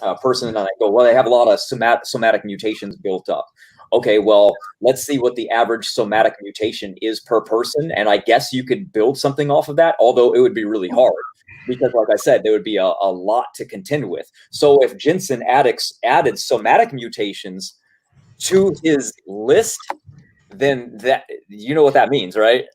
a person and I go, well, they have a lot of somatic mutations built up. Okay, well, let's see what the average somatic mutation is per person. And I guess you could build something off of that, although it would be really hard. Because like I said, there would be a lot to contend with. So if Jensen added somatic mutations to his list, then that, you know what that means, right?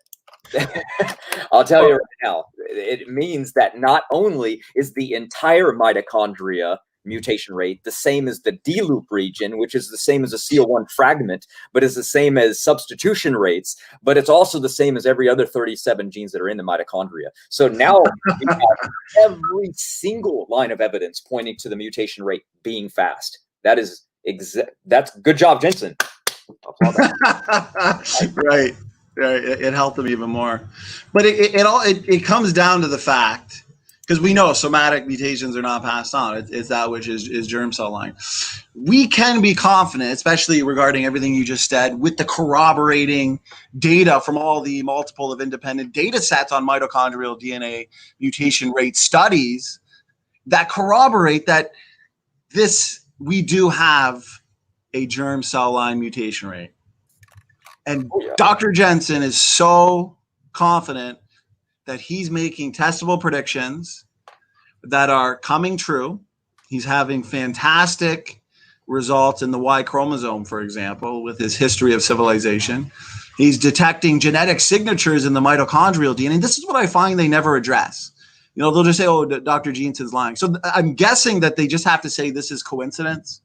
I'll tell you right now. It means that not only is the entire mitochondria mutation rate the same as the D loop region, which is the same as a CO1 fragment, but is the same as substitution rates, but it's also the same as every other 37 genes that are in the mitochondria. So now we have every single line of evidence pointing to the mutation rate being fast. That's good job, Jensen. Right. It helped them even more. But it comes down to the fact because we know somatic mutations are not passed on. It's that which is germ cell line. We can be confident, especially regarding everything you just said, with the corroborating data from all the multiple of independent data sets on mitochondrial DNA mutation rate studies that corroborate that we do have a germ cell line mutation rate. And Dr. Jensen is so confident that he's making testable predictions that are coming true. He's having fantastic results in the Y chromosome, for example, with his history of civilization. He's detecting genetic signatures in the mitochondrial DNA. This is what I find they never address. They'll just say, oh, Dr. Jensen's lying. So I'm guessing that they just have to say this is coincidence,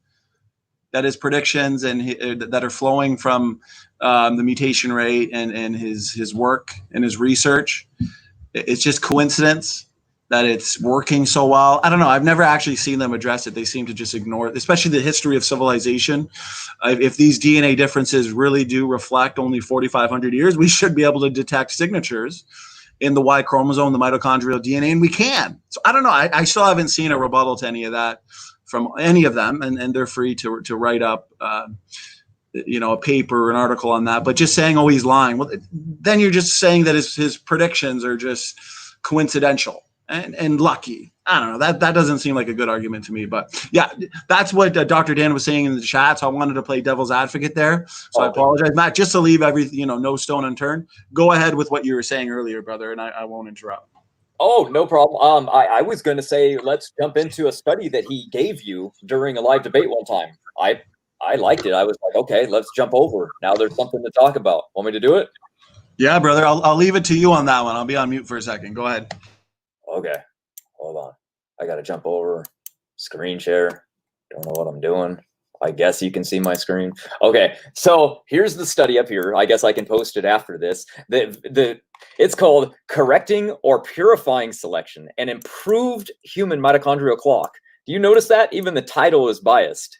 that his predictions and that are flowing from the mutation rate and his work and his research. It's just coincidence that it's working so well. I don't know. I've never actually seen them address it. They seem to just ignore it, especially the history of civilization. If these DNA differences really do reflect only 4,500 years, we should be able to detect signatures in the Y chromosome, the mitochondrial DNA, and we can. So I don't know. I still haven't seen a rebuttal to any of that from any of them, and they're free to write up a paper or an article on that. But just saying, oh, he's lying, well, then you're just saying that his predictions are just coincidental and lucky. I don't know. That doesn't seem like a good argument to me. But yeah, that's what Dr. Dan was saying in the chat. So I wanted to play devil's advocate there. So I apologize, Matt, just to leave everything, no stone unturned. Go ahead with what you were saying earlier, brother, and I won't interrupt. Oh, no problem. I was going to say, let's jump into a study that he gave you during a live debate one time. I liked it. I was like, okay, let's jump over. Now there's something to talk about. Want me to do it? Yeah, brother. I'll leave it to you on that one. I'll be on mute for a second. Go ahead. Okay. Hold on. I got to jump over. Screen share. Don't know what I'm doing. I guess you can see my screen. Okay. So here's the study up here. I guess I can post it after this. It's called Correcting or Purifying Selection, an Improved Human Mitochondrial Clock. Do you notice that? Even the title is biased,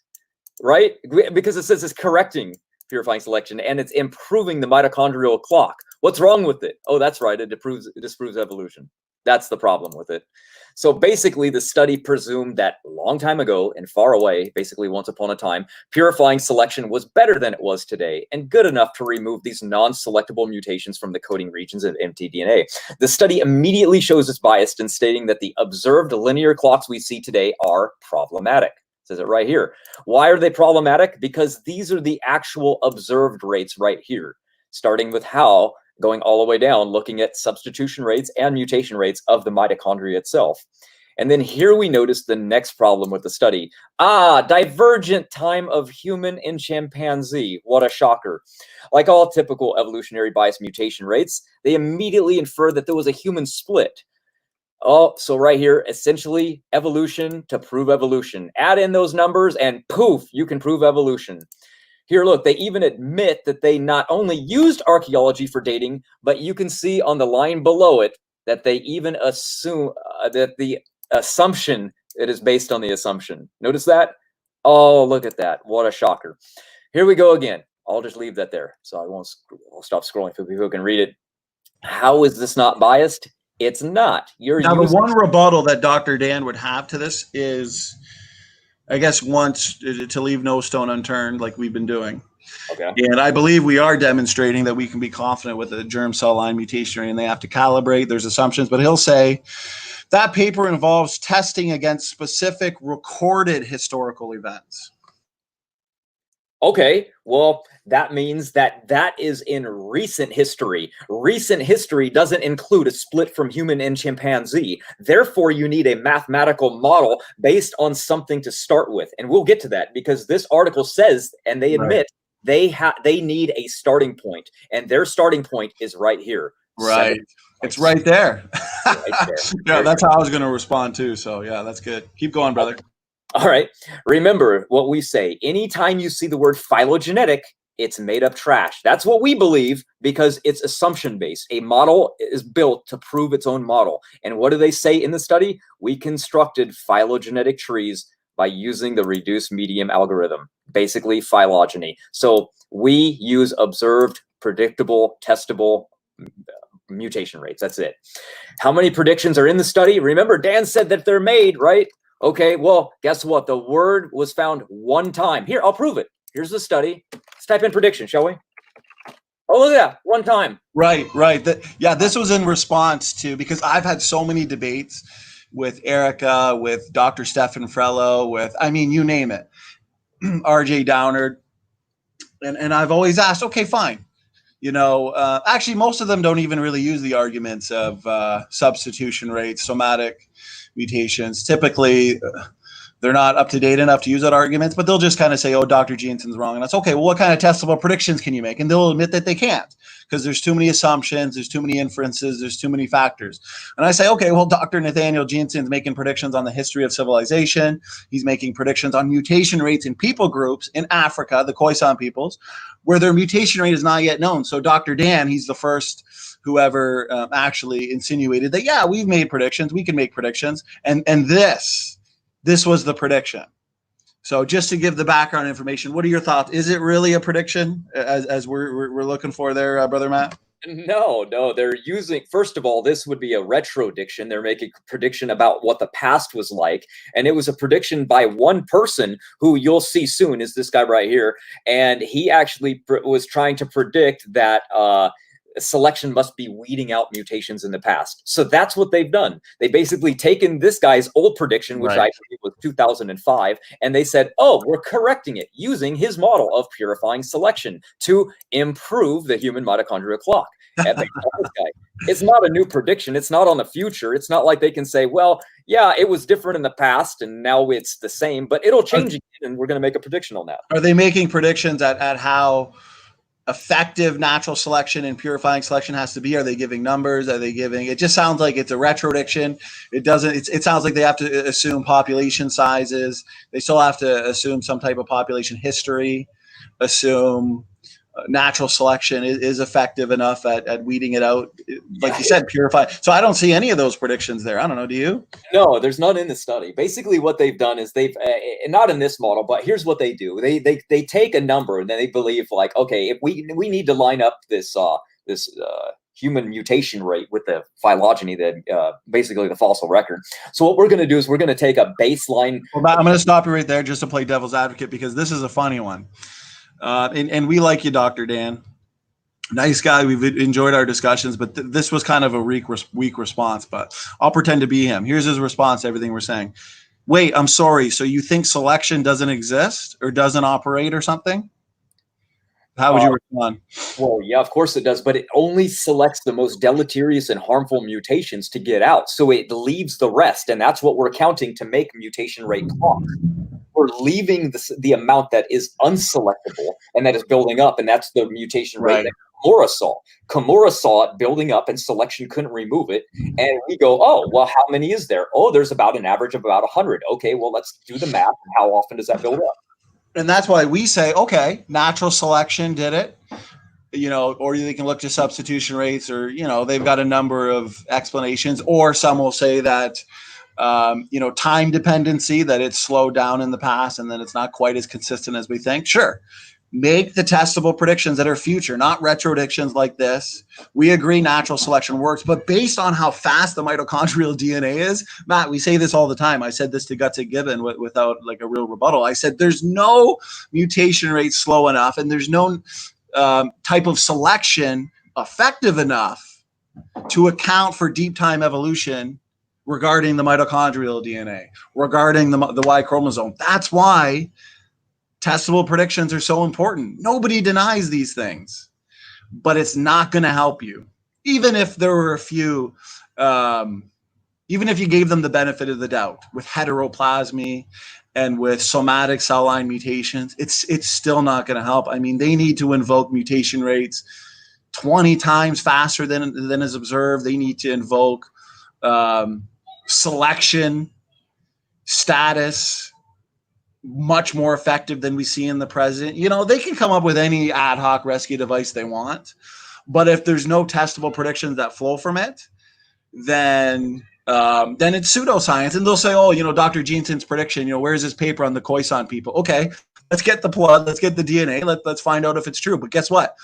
right? Because it says it's correcting purifying selection and it's improving the mitochondrial clock. What's wrong with it? Oh, that's right. It disproves evolution. That's the problem with it. So basically, the study presumed that a long time ago and far away, basically once upon a time, purifying selection was better than it was today and good enough to remove these non-selectable mutations from the coding regions of mtDNA. The study immediately shows it's biased in stating that the observed linear clocks we see today are problematic. It says it right here. Why are they problematic? Because these are the actual observed rates right here, starting with how, going all the way down, looking at substitution rates and mutation rates of the mitochondria itself. And then here we notice the next problem with the study. Divergent time of human and chimpanzee. What a shocker. Like all typical evolutionary bias mutation rates, they immediately infer that there was a human split. Oh, so right here, essentially evolution to prove evolution. Add in those numbers and poof, you can prove evolution. Here, look, they even admit that they not only used archaeology for dating, but you can see on the line below it that they even assume that the assumption, it is based on the assumption. Notice that? Oh, look at that. What a shocker. Here we go again. I'll just leave that there. So I'll stop scrolling so people can read it. How is this not biased? It's not. Now, the one rebuttal that Dr. Dan would have to this is, I guess, once to leave no stone unturned, like we've been doing. Okay. And I believe we are demonstrating that we can be confident with a germ cell line mutation rate, and they have to calibrate. There's assumptions, but he'll say that paper involves testing against specific recorded historical events. Okay, well, that means that is in recent history. Recent history doesn't include a split from human and chimpanzee. Therefore, you need a mathematical model based on something to start with. And we'll get to that because this article says, and they admit, they need a starting point. And their starting point is right here. Right. It's right there. Yeah, that's how I was going to respond too. So yeah, that's good. Keep going, brother. All right. Remember what we say. Anytime you see the word phylogenetic, it's made up trash. That's what we believe because it's assumption based. A model is built to prove its own model. And what do they say in the study? We constructed phylogenetic trees by using the reduced medium algorithm, basically phylogeny. So we use observed, predictable, testable mutation rates. That's it. How many predictions are in the study? Remember, Dan said that they're made, right? Okay, well, guess what? The word was found one time. Here, I'll prove it. Here's the study. Let's type in prediction, shall we? Oh, look at that, one time. Right. Yeah, this was in response to, because I've had so many debates with Erica, with Dr. Stefan Frello, with, I mean, you name it, RJ Downard. And I've always asked, okay, fine. Actually, most of them don't even really use the arguments of substitution rates, somatic mutations. Typically, they're not up to date enough to use that arguments, but they'll just kind of say, oh, Dr. Jensen's wrong. And that's okay. Well, what kind of testable predictions can you make? And they'll admit that they can't because there's too many assumptions, there's too many inferences, there's too many factors. And I say, okay, well, Dr. Nathaniel Jensen's making predictions on the history of civilization. He's making predictions on mutation rates in people groups in Africa, the Khoisan peoples, where their mutation rate is not yet known. So Dr. Dan, he's the first whoever actually insinuated that, yeah, we've made predictions, we can make predictions. And this was the prediction. So just to give the background information, what are your thoughts? Is it really a prediction as we're looking for there, Brother Matt? No, they're using, first of all, this would be a retrodiction. They're making a prediction about what the past was like. And it was a prediction by one person who you'll see soon is this guy right here. And he actually was trying to predict that selection must be weeding out mutations in the past. So that's what they've done. They basically taken this guy's old prediction, which I believe was 2005, and they said, oh, we're correcting it using his model of purifying selection to improve the human mitochondrial clock. And they tell this guy, it's not a new prediction. It's not on the future. It's not like they can say, well, yeah, it was different in the past and now it's the same, but it'll change again, and we're going to make a prediction on that. Are they making predictions at how effective natural selection and purifying selection has to be? Are they giving numbers? Are they giving, it just sounds like it's a retrodiction. It doesn't, it sounds like they have to assume population sizes. They still have to assume some type of population history, assume natural selection is effective enough at weeding it out. Like you said, purify. So I don't see any of those predictions there. I don't know. Do you? No, there's none in the study. Basically what they've done is they've, not in this model, but here's what they do. They take a number and then they believe like, okay, if we need to line up this human mutation rate with the phylogeny, that basically the fossil record. So what we're going to do is we're going to take a baseline. Well, I'm going to stop you right there just to play devil's advocate, because this is a funny one. And we like you, Dr. Dan. Nice guy. We've enjoyed our discussions, but this was kind of a weak response, but I'll pretend to be him. Here's his response to everything we're saying. Wait, I'm sorry. So you think selection doesn't exist or doesn't operate or something? How would you respond? Well, yeah, of course it does, but it only selects the most deleterious and harmful mutations to get out. So it leaves the rest, and that's what we're counting to make mutation rate clock. We're leaving the amount that is unselectable and that is building up, and that's the mutation rate that Kimura saw. Kimura saw it building up, and selection couldn't remove it. And we go, oh, well, how many is there? Oh, there's about an average of about 100. Okay, well, let's do the math. How often does that build up? And that's why we say, okay, natural selection did it, or they can look to substitution rates, or, they've got a number of explanations, or some will say that, time dependency, that it's slowed down in the past and then it's not quite as consistent as we think. Sure. Make the testable predictions that are future, not retrodictions like this. We agree natural selection works, but based on how fast the mitochondrial DNA is, Matt, we say this all the time. I said this to Gutsy Gibbon without like a real rebuttal. I said, there's no mutation rate slow enough, and there's no type of selection effective enough to account for deep time evolution regarding the mitochondrial DNA, regarding the Y chromosome. That's why testable predictions are so important. Nobody denies these things, but it's not going to help you. Even if there were a few, even if you gave them the benefit of the doubt with heteroplasmy and with somatic cell line mutations, it's still not going to help. I mean, they need to invoke mutation rates 20 times faster than is observed. They need to invoke selection status much more effective than we see in the present. They can come up with any ad hoc rescue device they want, but if there's no testable predictions that flow from it, then it's pseudoscience. And they'll say, oh, Dr. Jensen's prediction, where's his paper on the Khoisan people? Okay, let's get the blood, let's get the DNA, let's find out if it's true. But guess what?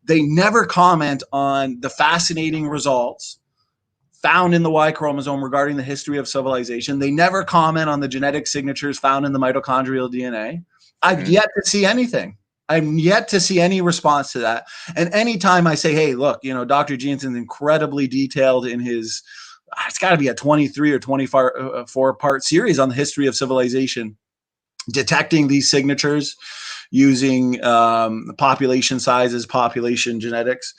they never comment on the fascinating results found in the Y chromosome regarding the history of civilization. They never comment on the genetic signatures found in the mitochondrial DNA. I've yet to see anything. I'm yet to see any response to that. And anytime I say, hey, look, Dr. Jensen's incredibly detailed in his, it's got to be a 23 or 24 part series on the history of civilization, detecting these signatures using population sizes, population genetics,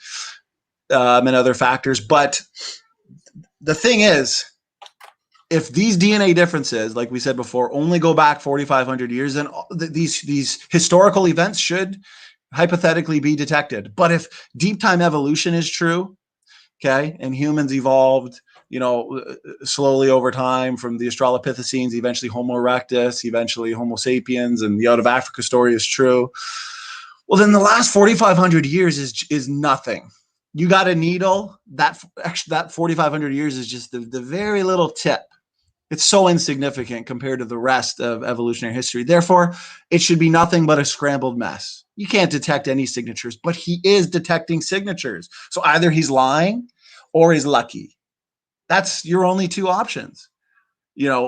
and other factors. But the thing is, if these DNA differences, like we said before, only go back 4,500 years, then these historical events should hypothetically be detected. But if deep time evolution is true, okay, and humans evolved, slowly over time from the Australopithecines, eventually Homo erectus, eventually Homo sapiens, and the out of Africa story is true, well, then the last 4,500 years is nothing. You got a needle, that 4,500 years is just the very little tip. It's so insignificant compared to the rest of evolutionary history. Therefore, it should be nothing but a scrambled mess. You can't detect any signatures, but he is detecting signatures. So either he's lying or he's lucky. That's your only two options,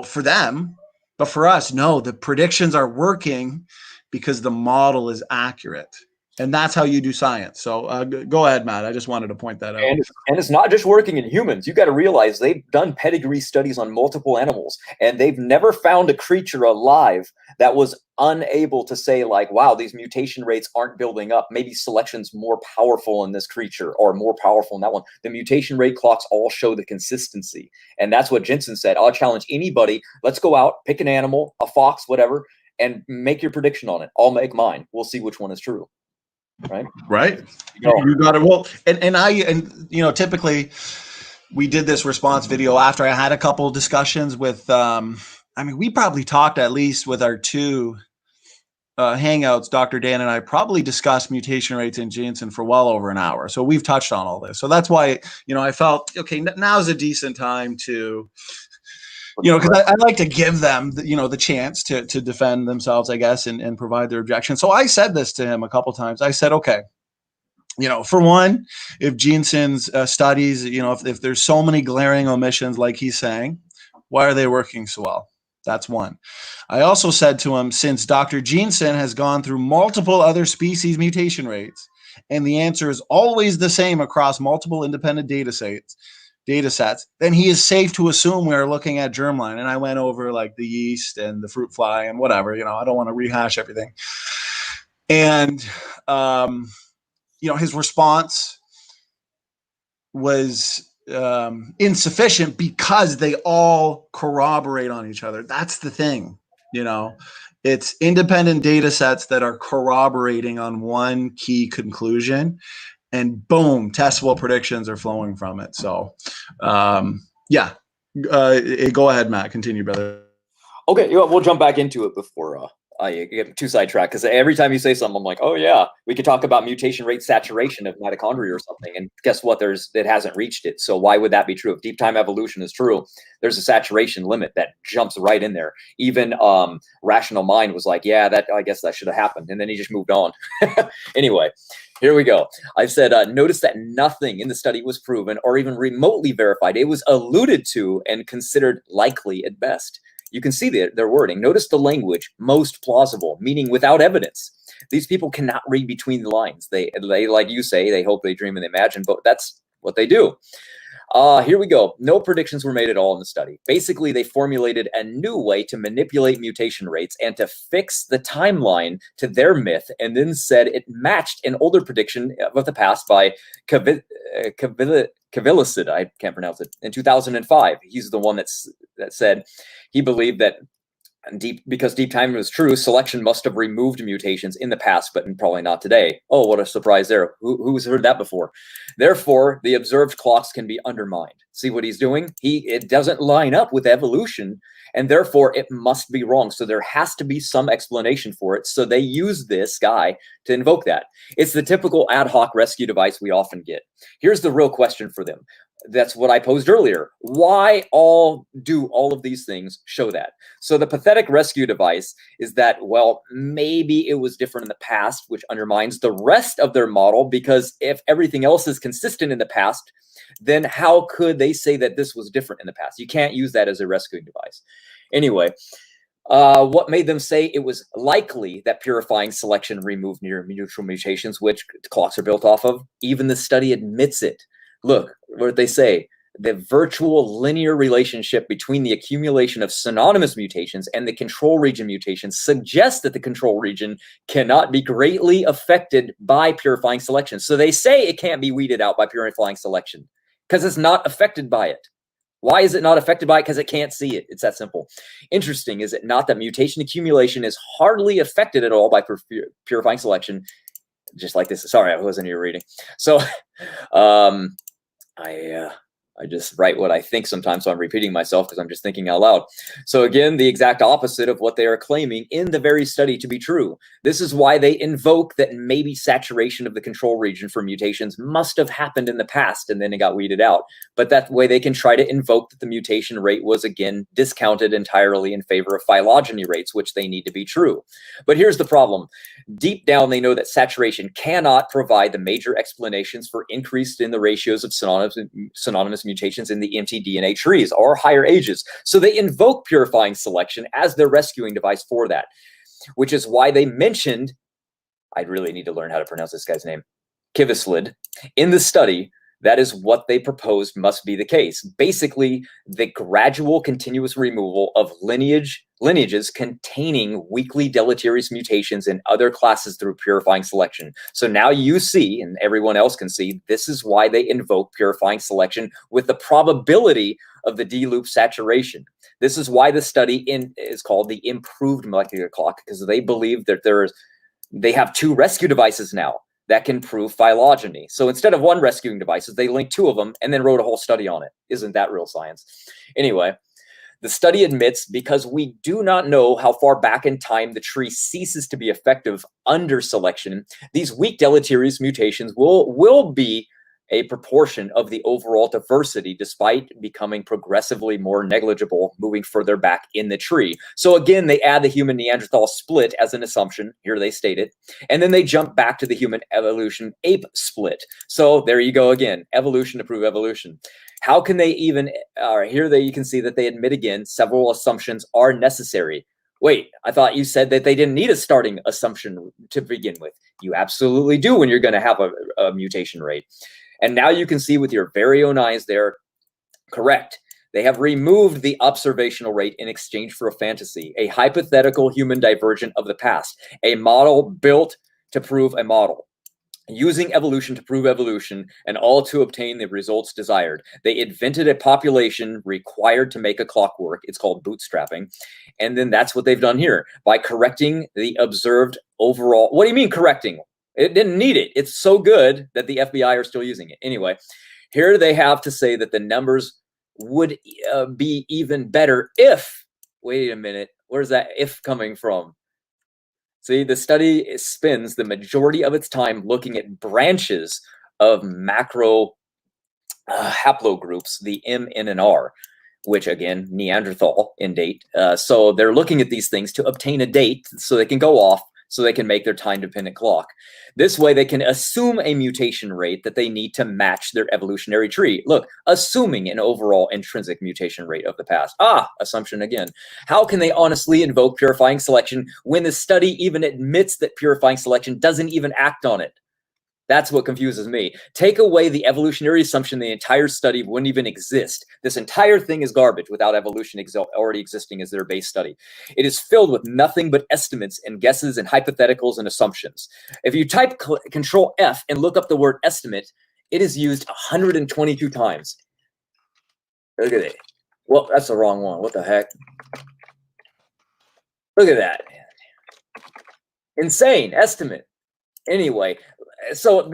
for them. But for us, no, the predictions are working because the model is accurate. And that's how you do science. So go ahead, Matt. I just wanted to point that out. And it's not just working in humans. You got to realize they've done pedigree studies on multiple animals, and they've never found a creature alive that was unable to say, like, wow, these mutation rates aren't building up. Maybe selection's more powerful in this creature or more powerful in that one. The mutation rate clocks all show the consistency. And that's what Jensen said. I'll challenge anybody. Let's go out, pick an animal, a fox, whatever, and make your prediction on it. I'll make mine. We'll see which one is true. Right. You got it. Well, and typically we did this response video after I had a couple of discussions with, we probably talked at least with our two hangouts, Dr. Dan and I probably discussed mutation rates in Jensen for well over an hour. So we've touched on all this. So that's why, I felt, okay, now's a decent time to, because I like to give them, the chance to defend themselves, I guess, and provide their objection. So I said this to him a couple times. I said, okay, for one, if Jensen's studies, if there's so many glaring omissions like he's saying, why are they working so well? That's one. I also said to him, since Dr. Jensen has gone through multiple other species mutation rates, and the answer is always the same across multiple independent data sets, then he is safe to assume we're looking at germline. And I went over like the yeast and the fruit fly and whatever, I don't want to rehash everything. And, his response was insufficient because they all corroborate on each other. That's the thing, it's independent data sets that are corroborating on one key conclusion, and boom, testable predictions are flowing from it. So, go ahead, Matt. Continue, brother. Okay, we'll jump back into it before I get too sidetracked, because every time you say something, I'm like, oh yeah, we could talk about mutation rate saturation of mitochondria or something, and guess what? It hasn't reached it. So why would that be true? If deep time evolution is true, there's a saturation limit that jumps right in there. Even rational mind was like, yeah, I guess that should have happened, and then he just moved on. Anyway, here we go. I've said, notice that nothing in the study was proven or even remotely verified. It was alluded to and considered likely at best. You can see their wording. Notice the language, most plausible, meaning without evidence. These people cannot read between the lines. They like you say, they hope, they dream, and they imagine, but that's what they do. Here we go. No predictions were made at all in the study. Basically, they formulated a new way to manipulate mutation rates and to fix the timeline to their myth, and then said it matched an older prediction of the past by Kavilicid, I can't pronounce it, in 2005. He's the one that said he believed that because deep time was true, selection must have removed mutations in the past, but probably not today. Oh, what a surprise there. Who's heard that before? Therefore, the observed clocks can be undermined. See what he's doing? It doesn't line up with evolution, and therefore it must be wrong. So there has to be some explanation for it. So they use this guy to invoke that. It's the typical ad hoc rescue device we often get. Here's the real question for them. That's what I posed earlier. Why do all of these things show that? So the pathetic rescue device is that, well, maybe it was different in the past, which undermines the rest of their model, because if everything else is consistent in the past, then how could they say that this was different in the past? You can't use that as a rescuing device. Anyway, what made them say it was likely that purifying selection removed near mutual mutations, which clocks are built off of? Even the study admits it. Look, what they say: the virtual linear relationship between the accumulation of synonymous mutations and the control region mutations suggests that the control region cannot be greatly affected by purifying selection. So they say it can't be weeded out by purifying selection because it's not affected by it. Why is it not affected by it? Because it can't see it. It's that simple. Interesting, is it not, that mutation accumulation is hardly affected at all by purifying selection? Just like this. Sorry, I wasn't here reading. So I just write what I think sometimes, so I'm repeating myself because I'm just thinking out loud. So again, the exact opposite of what they are claiming in the very study to be true. This is why they invoke that maybe saturation of the control region for mutations must have happened in the past and then it got weeded out. But that way they can try to invoke that the mutation rate was again discounted entirely in favor of phylogeny rates, which they need to be true. But here's the problem. Deep down, they know that saturation cannot provide the major explanations for increase in the ratios of synonymous mutations in the empty DNA trees or higher ages. So they invoke purifying selection as their rescuing device for that, which is why they mentioned, I really need to learn how to pronounce this guy's name, Kivislid, in the study. That is what they proposed must be the case. Basically, the gradual continuous removal of lineages containing weakly deleterious mutations in other classes through purifying selection. So now you see, and everyone else can see, this is why they invoke purifying selection with the probability of the D-loop saturation. This is why the study is called the improved molecular clock, because they believe that they have two rescue devices now that can prove phylogeny. So instead of one rescuing devices, they linked two of them and then wrote a whole study on it. Isn't that real science? Anyway, the study admits, because we do not know how far back in time the tree ceases to be effective under selection, these weak deleterious mutations will be a proportion of the overall diversity, despite becoming progressively more negligible moving further back in the tree. So again, they add the human Neanderthal split as an assumption. Here they state it. And then they jump back to the human evolution ape split. So there you go again, evolution to prove evolution. How can they even, you can see that they admit again, several assumptions are necessary. Wait, I thought you said that they didn't need a starting assumption to begin with. You absolutely do when you're going to have a mutation rate. And now you can see with your very own eyes they're correct. They have removed the observational rate in exchange for a fantasy, a hypothetical human divergent of the past, a model built to prove a model, using evolution to prove evolution, and all to obtain the results desired. They invented a population required to make a clock work. It's called bootstrapping. And then that's what they've done here by correcting the observed overall. What do you mean correcting? It didn't need it. It's so good that the FBI are still using it. Anyway, here they have to say that the numbers would be even better if, wait a minute, where's that if coming from? See, the study spends the majority of its time looking at branches of macro haplogroups, the M, N, and R, which again, Neanderthal in date. So they're looking at these things to obtain a date so they can go off, so they can make their time-dependent clock. This way, they can assume a mutation rate that they need to match their evolutionary tree. Look, assuming an overall intrinsic mutation rate of the past. Assumption again. How can they honestly invoke purifying selection when the study even admits that purifying selection doesn't even act on it? That's what confuses me. Take away the evolutionary assumption, the entire study wouldn't even exist. This entire thing is garbage without evolution already existing as their base study. It is filled with nothing but estimates and guesses and hypotheticals and assumptions. If you type Control F and look up the word estimate, it is used 122 times. Look at it. Well, that's the wrong one. What the heck? Look at that. Insane estimate. Anyway, so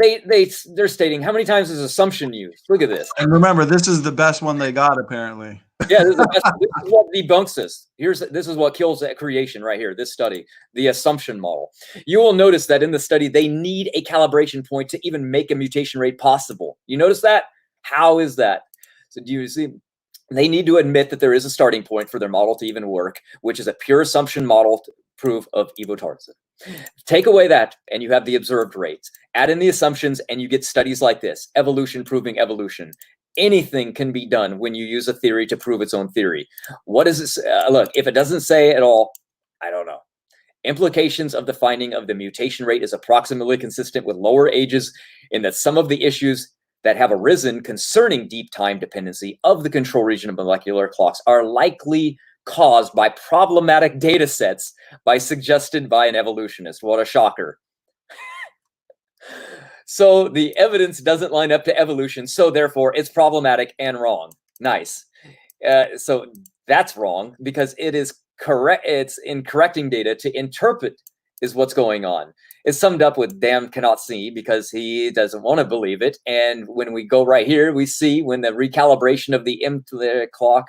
they're stating how many times is assumption used. Look at this. And remember, this is the best one they got, apparently. Yeah, this is what debunks this. This is what kills that creation right here, this study, the assumption model. You will notice that in the study, they need a calibration point to even make a mutation rate possible. You notice that? How is that? So do you see? They need to admit that there is a starting point for their model to even work, which is a pure assumption model proof of evotarism. Take away that, and you have the observed rates. Add in the assumptions, and you get studies like this: evolution proving evolution. Anything can be done when you use a theory to prove its own theory. What does it say? Look, if it doesn't say at all, I don't know. Implications of the finding of the mutation rate is approximately consistent with lower ages in that some of the issues that have arisen concerning deep time dependency of the control region of molecular clocks are likely caused by problematic data sets suggested by an evolutionist. What a shocker. So the evidence doesn't line up to evolution, so therefore it's problematic and wrong. Nice. So that's wrong because it is correct. It's in correcting data to interpret is what's going on. It's summed up with Dan cannot see because he doesn't want to believe it. And when we go right here, we see when the recalibration of the clock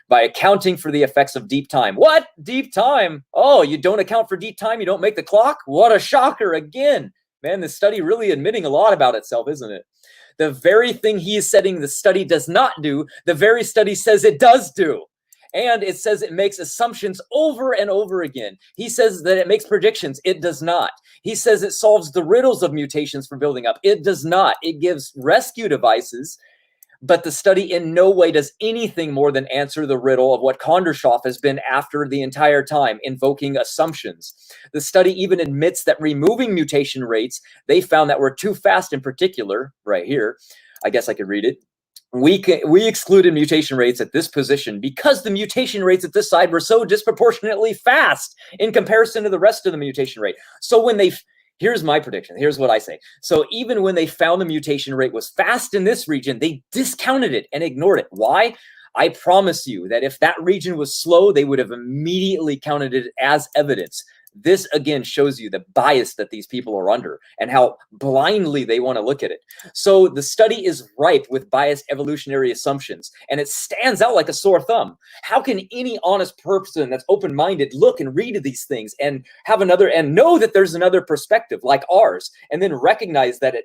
by accounting for the effects of deep time. What? Deep time? Oh, you don't account for deep time? You don't make the clock? What a shocker again. Man, this study really admitting a lot about itself, isn't it? The very thing he is saying the study does not do, the very study says it does do. And it says it makes assumptions over and over again. He says that it makes predictions. It does not. He says it solves the riddles of mutations for building up. It does not. It gives rescue devices. But the study in no way does anything more than answer the riddle of what Kondrashov has been after the entire time, invoking assumptions. The study even admits that removing mutation rates, they found that were too fast in particular, right here. I guess I could read it. We excluded mutation rates at this position because the mutation rates at this side were so disproportionately fast in comparison to the rest of the mutation rate. So when they... Here's my prediction. Here's what I say. So even when they found the mutation rate was fast in this region, they discounted it and ignored it. Why? I promise you that if that region was slow, they would have immediately counted it as evidence. This, again, shows you the bias that these people are under and how blindly they want to look at it. So the study is ripe with biased evolutionary assumptions, and it stands out like a sore thumb. How can any honest person that's open-minded look and read these things and have another and know that there's another perspective like ours, and then recognize that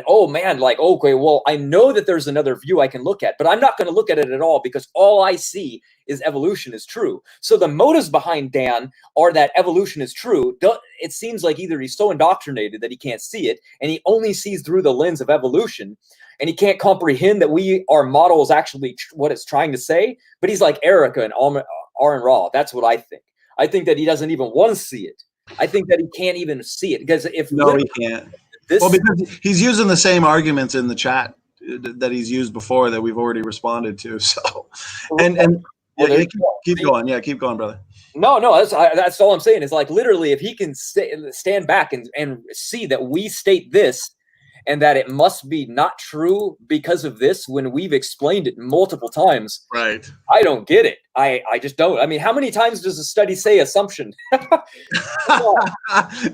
oh man, like, okay, well, I know that there's another view I can look at, but I'm not going to look at it at all because all I see is evolution is true. So the motives behind Dan are that evolution is true. It seems like either he's so indoctrinated that he can't see it, and he only sees through the lens of evolution, and he can't comprehend that our model is actually what it's trying to say. But he's like Erica and Aaron Raw. That's what I think. I think that he doesn't even want to see it. I think that he can't even see it because if no, he can't. Well, because he's using the same arguments in the chat that he's used before that we've already responded to. So, and yeah, keep going. Yeah, keep going, brother. No, that's all I'm saying is like literally if he can stand back and see that we state this and that it must be not true because of this when we've explained it multiple times. Right. I don't get it. I just don't. I mean, how many times does a study say assumption?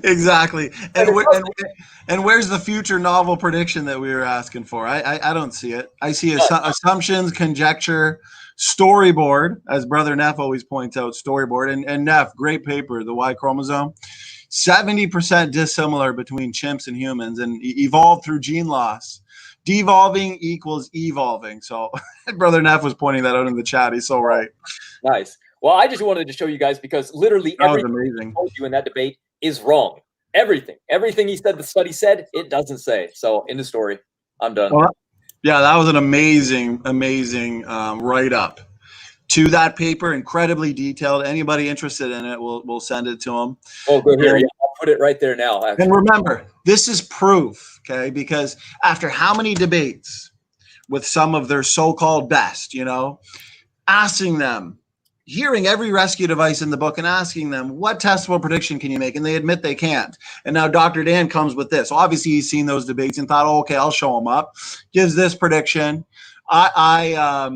Exactly. And where's the future novel prediction that we were asking for? I don't see it. I see assumptions, conjecture, storyboard, as Brother Neff always points out, storyboard. And Neff, great paper, the Y chromosome. 70% dissimilar between chimps and humans and evolved through gene loss. Devolving equals evolving. So Brother Neff was pointing that out in the chat. He's so right. Nice. Well, I just wanted to show you guys because literally everything he told you in that debate is wrong. Everything he said the study said, it doesn't say. So in the story, I'm done. Well, yeah, that was an amazing write-up to that paper, incredibly detailed. Anybody interested in it, we'll send it to them. Oh, good. Here, yeah, I'll put it right there now. Actually. And remember, this is proof, okay? Because after how many debates with some of their so-called best, asking them, hearing every rescue device in the book and asking them, what testable prediction can you make? And they admit they can't. And now Dr. Dan comes with this. So obviously he's seen those debates and thought, oh, okay, I'll show him up. Gives this prediction. I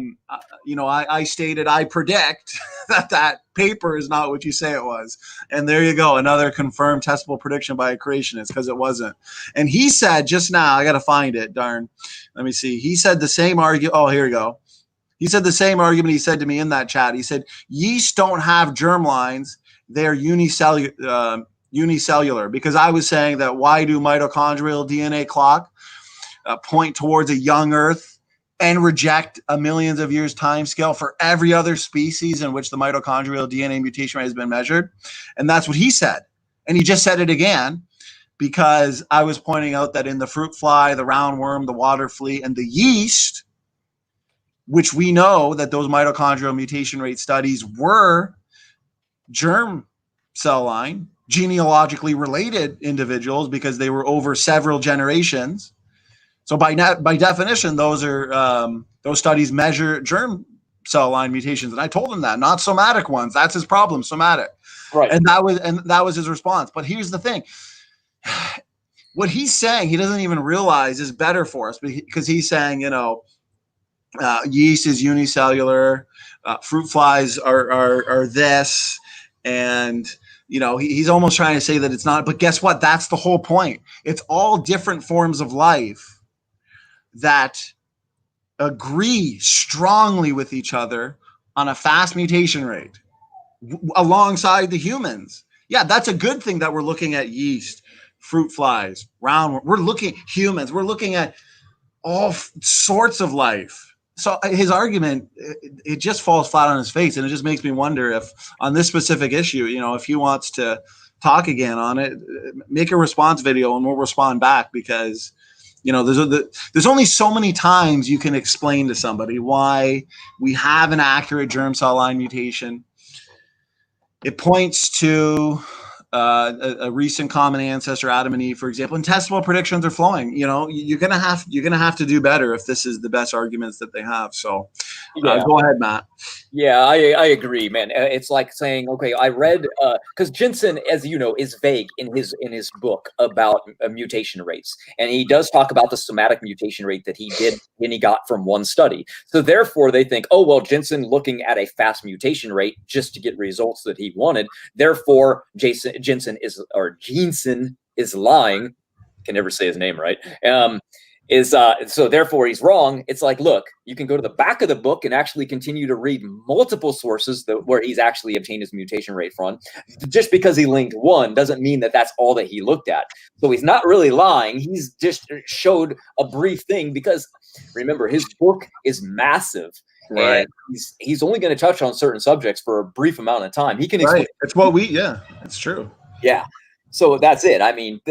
stated I predict that paper is not what you say it was, and there you go, another confirmed testable prediction by a creationist because it wasn't. And he said just now, I got to find it. Darn, let me see. He said the same argument. Oh, here we go. He said the same argument he said to me in that chat. He said yeast don't have germlines; they are unicellular. Because I was saying that why do mitochondrial DNA clock point towards a young Earth and reject a millions of years time scale for every other species in which the mitochondrial DNA mutation rate has been measured. And that's what he said. And he just said it again because I was pointing out that in the fruit fly, the roundworm, the water flea, and the yeast, which we know that those mitochondrial mutation rate studies were germ cell line, genealogically related individuals because they were over several generations. So by definition, those studies measure germ cell line mutations, and I told him that, not somatic ones. That's his problem, somatic. Right. And that was his response. But here's the thing: what he's saying, he doesn't even realize is better for us because he's saying, yeast is unicellular, fruit flies are this, and he's almost trying to say that it's not. But guess what? That's the whole point. It's all different forms of life that agree strongly with each other on a fast mutation rate alongside the humans. Yeah, that's a good thing that we're looking at yeast, fruit flies, roundworm. We're looking at humans. We're looking at all sorts of life. So his argument, it just falls flat on his face, and it just makes me wonder if on this specific issue, if he wants to talk again on it, make a response video and we'll respond back because there's only so many times you can explain to somebody why we have an accurate germ cell line mutation. It points to a recent common ancestor, Adam and Eve, for example, and testable predictions are flowing. You're gonna have to do better if this is the best arguments that they have. So, go ahead, Matt. Yeah, I agree, man. It's like saying, okay, I read because Jensen, as you know, is vague in his book about mutation rates, and he does talk about the somatic mutation rate that he did and he got from one study. So therefore, they think, oh well, Jensen looking at a fast mutation rate just to get results that he wanted. Therefore, Jensen is lying. Can never say his name right. So therefore he's wrong. It's like, look, you can go to the back of the book and actually continue to read multiple sources where he's actually obtained his mutation rate from. Just because he linked one doesn't mean that that's all that he looked at. So he's not really lying. He's just showed a brief thing because remember, his book is massive. Right. And he's only going to touch on certain subjects for a brief amount of time. He can explain. Right. It's what it's true. Yeah. So that's it. I mean,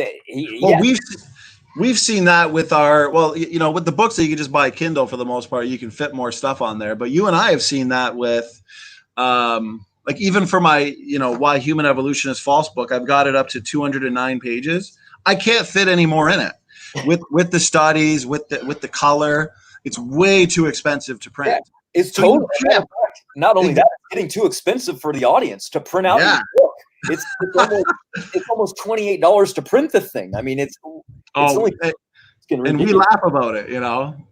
we've seen that with with the books that you can just buy Kindle for the most part, you can fit more stuff on there. But you and I have seen that with, even for my, Why Human Evolution is False book, I've got it up to 209 pages. I can't fit any more in it with the studies, with the color. It's way too expensive to print. Yeah, it's totally. Not only that, it's getting too expensive for the audience to print out the book. It's almost $28 to print the thing. I mean, and we laugh about it,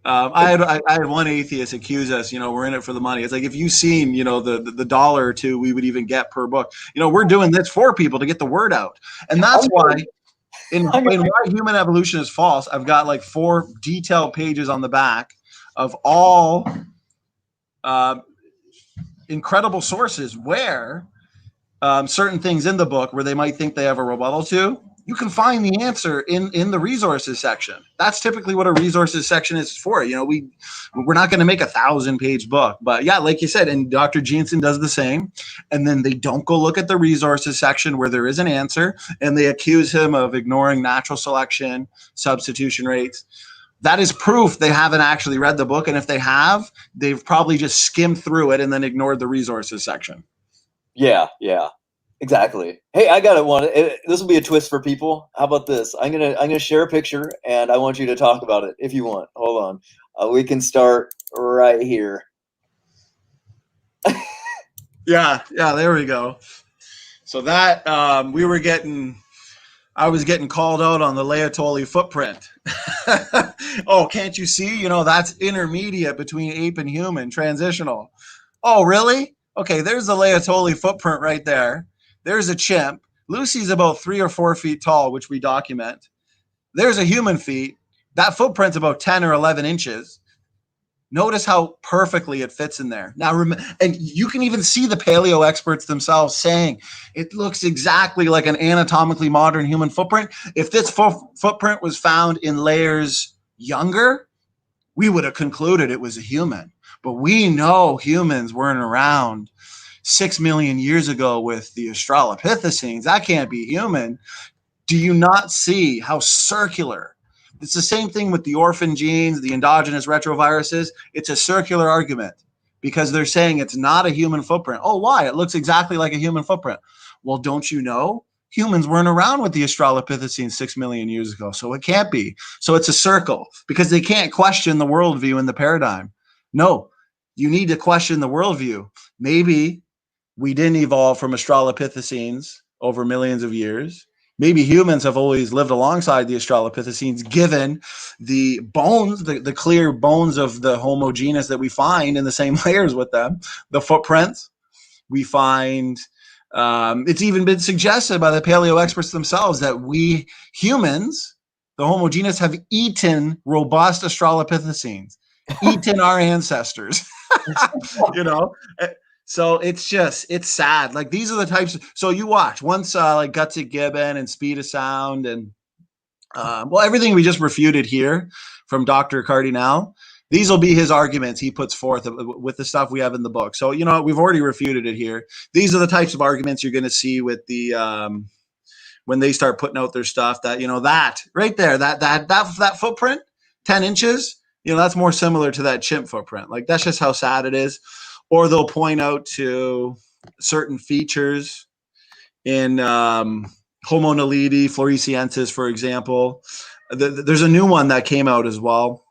I had one atheist accuse us, we're in it for the money. It's like, if you've seen, the dollar or two we would even get per book, we're doing this for people to get the word out. And that's why in Why Human Evolution is False, I've got like 4 detailed pages on the back of all incredible sources where certain things in the book where they might think they have a rebuttal to, you can find the answer in the resources section. That's typically what a resources section is for. We're not going to make a 1,000-page book, but yeah, like you said, and Dr. Jensen does the same. And then they don't go look at the resources section where there is an answer, and they accuse him of ignoring natural selection, substitution rates. That is proof they haven't actually read the book. And if they have, they've probably just skimmed through it and then ignored the resources section. Yeah, exactly. Hey, I got it. One. This will be a twist for people. How about this? I'm gonna share a picture, and I want you to talk about it if you want. Hold on. We can start right here. Yeah. There we go. So that I was getting called out on the Lyell footprint. Oh, can't you see? That's intermediate between ape and human, transitional. Oh, really? Okay, there's the Lyell footprint right there. There's a chimp. Lucy's about 3 or 4 feet tall, which we document. There's a human feet. That footprint's about 10 or 11 inches. Notice how perfectly it fits in there. Now, and you can even see the paleo experts themselves saying it looks exactly like an anatomically modern human footprint. If this footprint was found in layers younger, we would have concluded it was a human. But we know humans weren't around 6 million years ago with the Australopithecines. That can't be human. Do you not see how circular? It's the same thing with the orphan genes, the endogenous retroviruses. It's a circular argument because they're saying it's not a human footprint. Oh, why? It looks exactly like a human footprint. Well, don't you know? Humans weren't around with the Australopithecines 6 million years ago, so it can't be. So it's a circle because they can't question the worldview and the paradigm. No, you need to question the worldview. Maybe we didn't evolve from Australopithecines over millions of years. Maybe humans have always lived alongside the Australopithecines, given the bones, the clear bones of the Homo genus that we find in the same layers with them, the footprints we find. It's even been suggested by the paleo experts themselves that we humans, the Homo genus, have eaten robust Australopithecines, eaten our ancestors. You know, so it's sad. Like these are the types. So you watch once like Guts at Gibbon and Speed of Sound and well, everything we just refuted here from Dr. Cardinale. These will be his arguments he puts forth with the stuff we have in the book. So, you know, we've already refuted it here. These are the types of arguments you're going to see with the when they start putting out their stuff that, you know, that right there, that footprint, 10 inches, you know, that's more similar to that chimp footprint. Like that's just how sad it is. Or they'll point out to certain features in Homo naledi, floresiensis, for example. There's a new one that came out as well.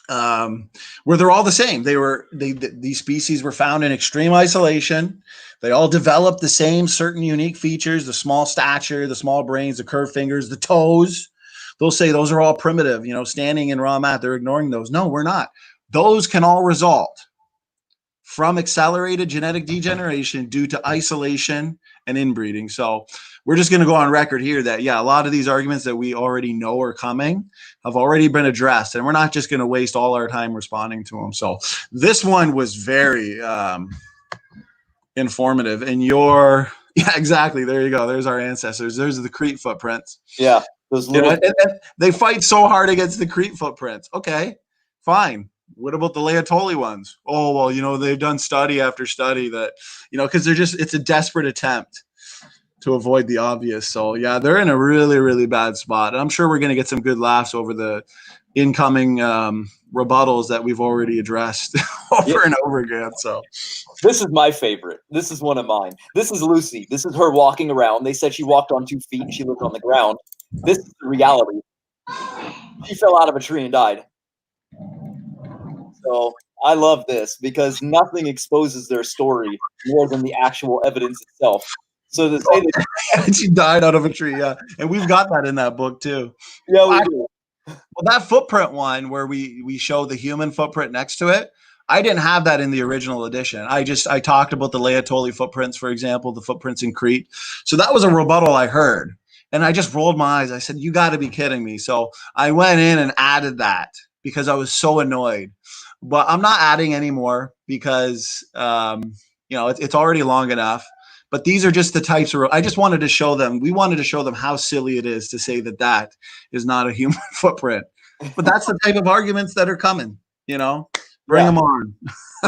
Where they're all the same. These species were found in extreme isolation. They all developed the same certain unique features, the small stature, the small brains, the curved fingers, the toes. They'll say those are all primitive, you know, standing in raw mat. They're ignoring those. No, we're not. Those can all result from accelerated genetic degeneration due to isolation and inbreeding. So we're just going to go on record here that, yeah, a lot of these arguments that we already know are coming have already been addressed, and we're not just going to waste all our time responding to them. So this one was very informative. And yeah, exactly. There you go. There's our ancestors. There's the Crete footprints. Yeah. Those little... and they fight so hard against the Crete footprints. Okay, fine. What about the Laetoli ones? Oh, well, you know, they've done study after study that, you know, because it's a desperate attempt to avoid the obvious. So, yeah, they're in a really, really bad spot. And I'm sure we're going to get some good laughs over the incoming rebuttals that we've already addressed over and over again. So this is my favorite. This is one of mine. This is Lucy. This is her walking around. They said she walked on 2 feet and she lived on the ground. This is the reality. She fell out of a tree and died. So I love this because nothing exposes their story more than the actual evidence itself. So to say that she died out of a tree, yeah, and we've got that in that book too. Yeah, we do. Well, that footprint one where we show the human footprint next to it, I didn't have that in the original edition. I talked about the Laetoli footprints, for example, the footprints in Crete. So that was a rebuttal I heard, and I just rolled my eyes. I said, "You got to be kidding me!" So I went in and added that because I was so annoyed. But I'm not adding anymore because, you know, it's already long enough. But these are just the types of, I just wanted to show them, we wanted to show them how silly it is to say that that is not a human footprint. But that's the type of arguments that are coming, you know, bring them on.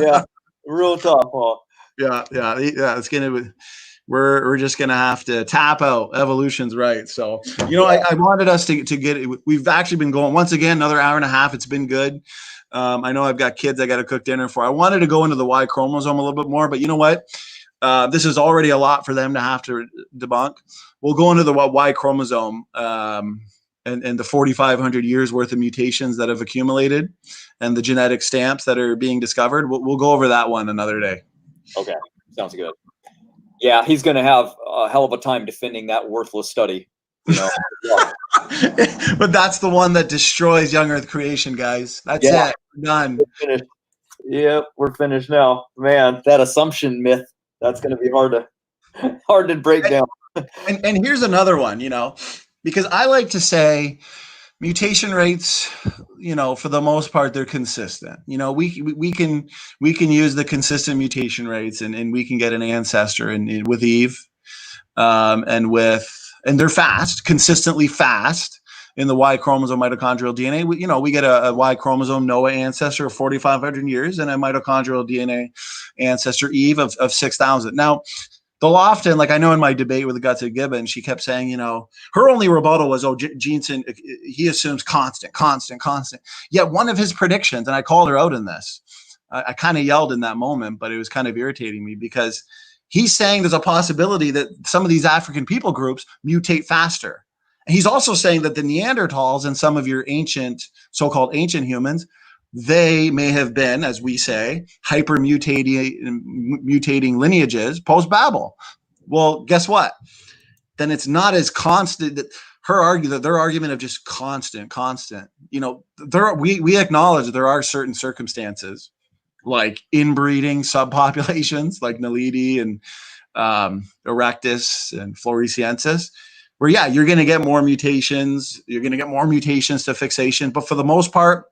Yeah, real tough, huh? Yeah, it's going to, we're just going to have to tap out. Evolution's right. So, you know, I wanted us to get it. We've actually been going, once again, another hour and a half. It's been good. I know I've got kids I got to cook dinner for. I wanted to go into the Y chromosome a little bit more, but you know what? This is already a lot for them to have to debunk. We'll go into the Y chromosome and the 4,500 years worth of mutations that have accumulated and the genetic stamps that are being discovered. We'll go over that one another day. Okay, sounds good. Yeah, he's going to have a hell of a time defending that worthless study. You know? But that's the one that destroys young Earth creation, guys. That's it. We're done. We're finished. Yep, we're finished now. Man, that assumption myth, that's going to be hard to break down. And here's another one, you know, because I like to say mutation rates, you know, for the most part, they're consistent. You know, we can use the consistent mutation rates and we can get an ancestor with Eve and they're fast, consistently fast. in the Y chromosome mitochondrial DNA. We get a Y chromosome Noah ancestor of 4,500 years and a mitochondrial DNA ancestor Eve of 6,000. Now, they'll often, like I know in my debate with the Guts of Gibbon, she kept saying, her only rebuttal was, Jensen, he assumes constant. Yet one of his predictions, and I called her out in this, I kind of yelled in that moment, but it was kind of irritating me because he's saying there's a possibility that some of these African people groups mutate faster. And he's also saying that the Neanderthals and some of your so-called ancient humans, they may have been, as we say, mutating lineages post-Babel. Well, guess what? Then it's not as constant. Their argument of just constant. We acknowledge there are certain circumstances like inbreeding subpopulations like Naledi and Erectus and Floresiensis, where, you're going to get more mutations. You're going to get more mutations to fixation. But for the most part,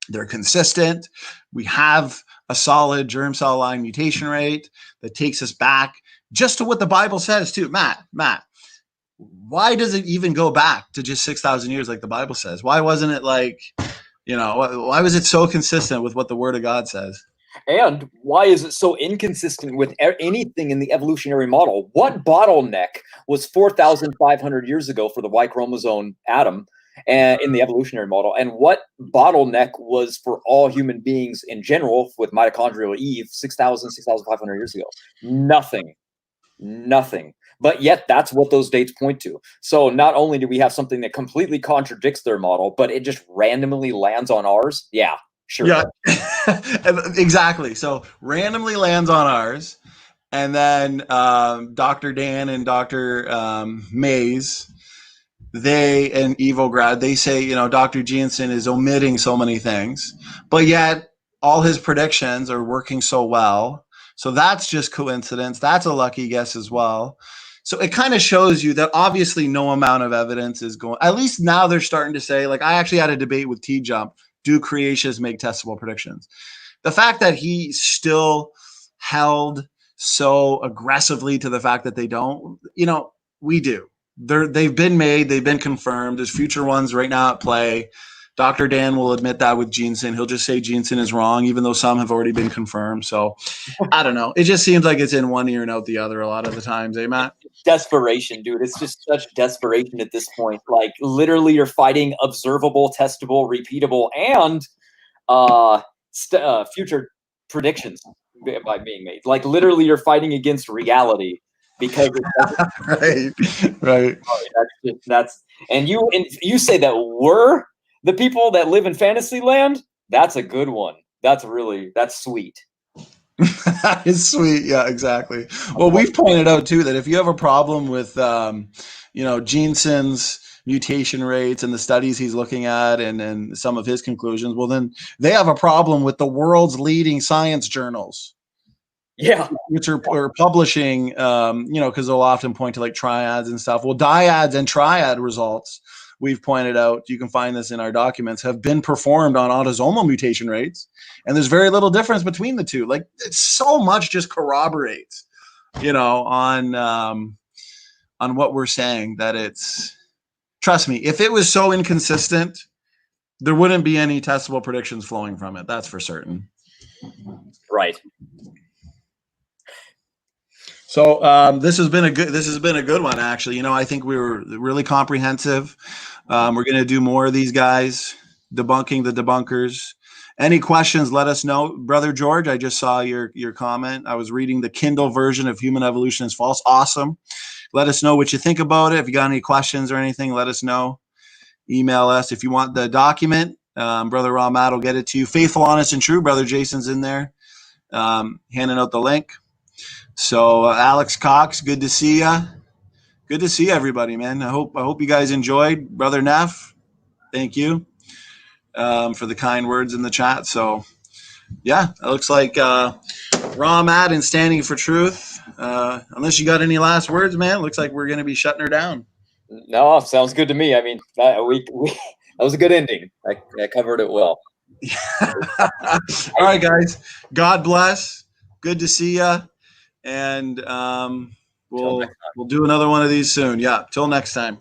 they're consistent. We have a solid germ cell line mutation rate that takes us back just to what the Bible says too. Matt, why does it even go back to just 6,000 years like the Bible says? Why wasn't it why was it so consistent with what the Word of God says? And why is it so inconsistent with anything in the evolutionary model? What bottleneck was 4,500 years ago for the Y chromosome Adam and in the evolutionary model? And what bottleneck was for all human beings in general with mitochondrial Eve 6,500 years ago? Nothing. But yet that's what those dates point to. So not only do we have something that completely contradicts their model, but it just randomly lands on ours. Yeah, sure. Yeah, exactly. So randomly lands on ours. And then Dr. Dan and Dr. Mays, they and Evograd, they say, Dr. Jensen is omitting so many things, but yet all his predictions are working so well. So that's just coincidence. That's a lucky guess as well. So it kind of shows you that obviously no amount of evidence is going, at least now they're starting to say, like I actually had a debate with T-Jump, do creationists make testable predictions? The fact that he still held so aggressively to the fact that they don't, we do. They've been made, they've been confirmed. There's future ones right now at play. Dr. Dan will admit that with Jensen. He'll just say Jensen is wrong, even though some have already been confirmed. So I don't know. It just seems like it's in one ear and out the other a lot of the times, eh, Matt? Desperation, dude. It's just such desperation at this point. Like literally you're fighting observable, testable, repeatable, and future predictions by being made. Like literally you're fighting against reality because right. That's and you say that we're the people that live in fantasy land. That's a good one. That's sweet. That is sweet. Yeah, exactly. Well, we've pointed out too that if you have a problem with, Jensen's mutation rates and the studies he's looking at and some of his conclusions, well, then they have a problem with the world's leading science journals. Yeah, which are publishing, because they'll often point to like triads and stuff. Well, dyads and triad results, we've pointed out, you can find this in our documents, have been performed on autosomal mutation rates. And there's very little difference between the two. Like it's so much just corroborates, on what we're saying that it's, trust me, if it was so inconsistent, there wouldn't be any testable predictions flowing from it. That's for certain. Right. So this has been a good one, actually. I think we were really comprehensive. We're going to do more of these guys, debunking the debunkers. Any questions, let us know. Brother George, I just saw your comment. I was reading the Kindle version of Human Evolution is False. Awesome. Let us know what you think about it. If you got any questions or anything, let us know. Email us. If you want the document, Brother Ramat will get it to you. Faithful, Honest, and True. Brother Jason's in there handing out the link. So Alex Cox, good to see you. Good to see everybody, man. I hope you guys enjoyed. Brother Neff, thank you for the kind words in the chat. So yeah, it looks like Ramat and Standing for Truth. Unless you got any last words, man, it looks like we're going to be shutting her down. No, sounds good to me. I mean, that was a good ending. I covered it well. All right, guys. God bless. Good to see you. And we'll do another one of these soon. Yeah. Till next time.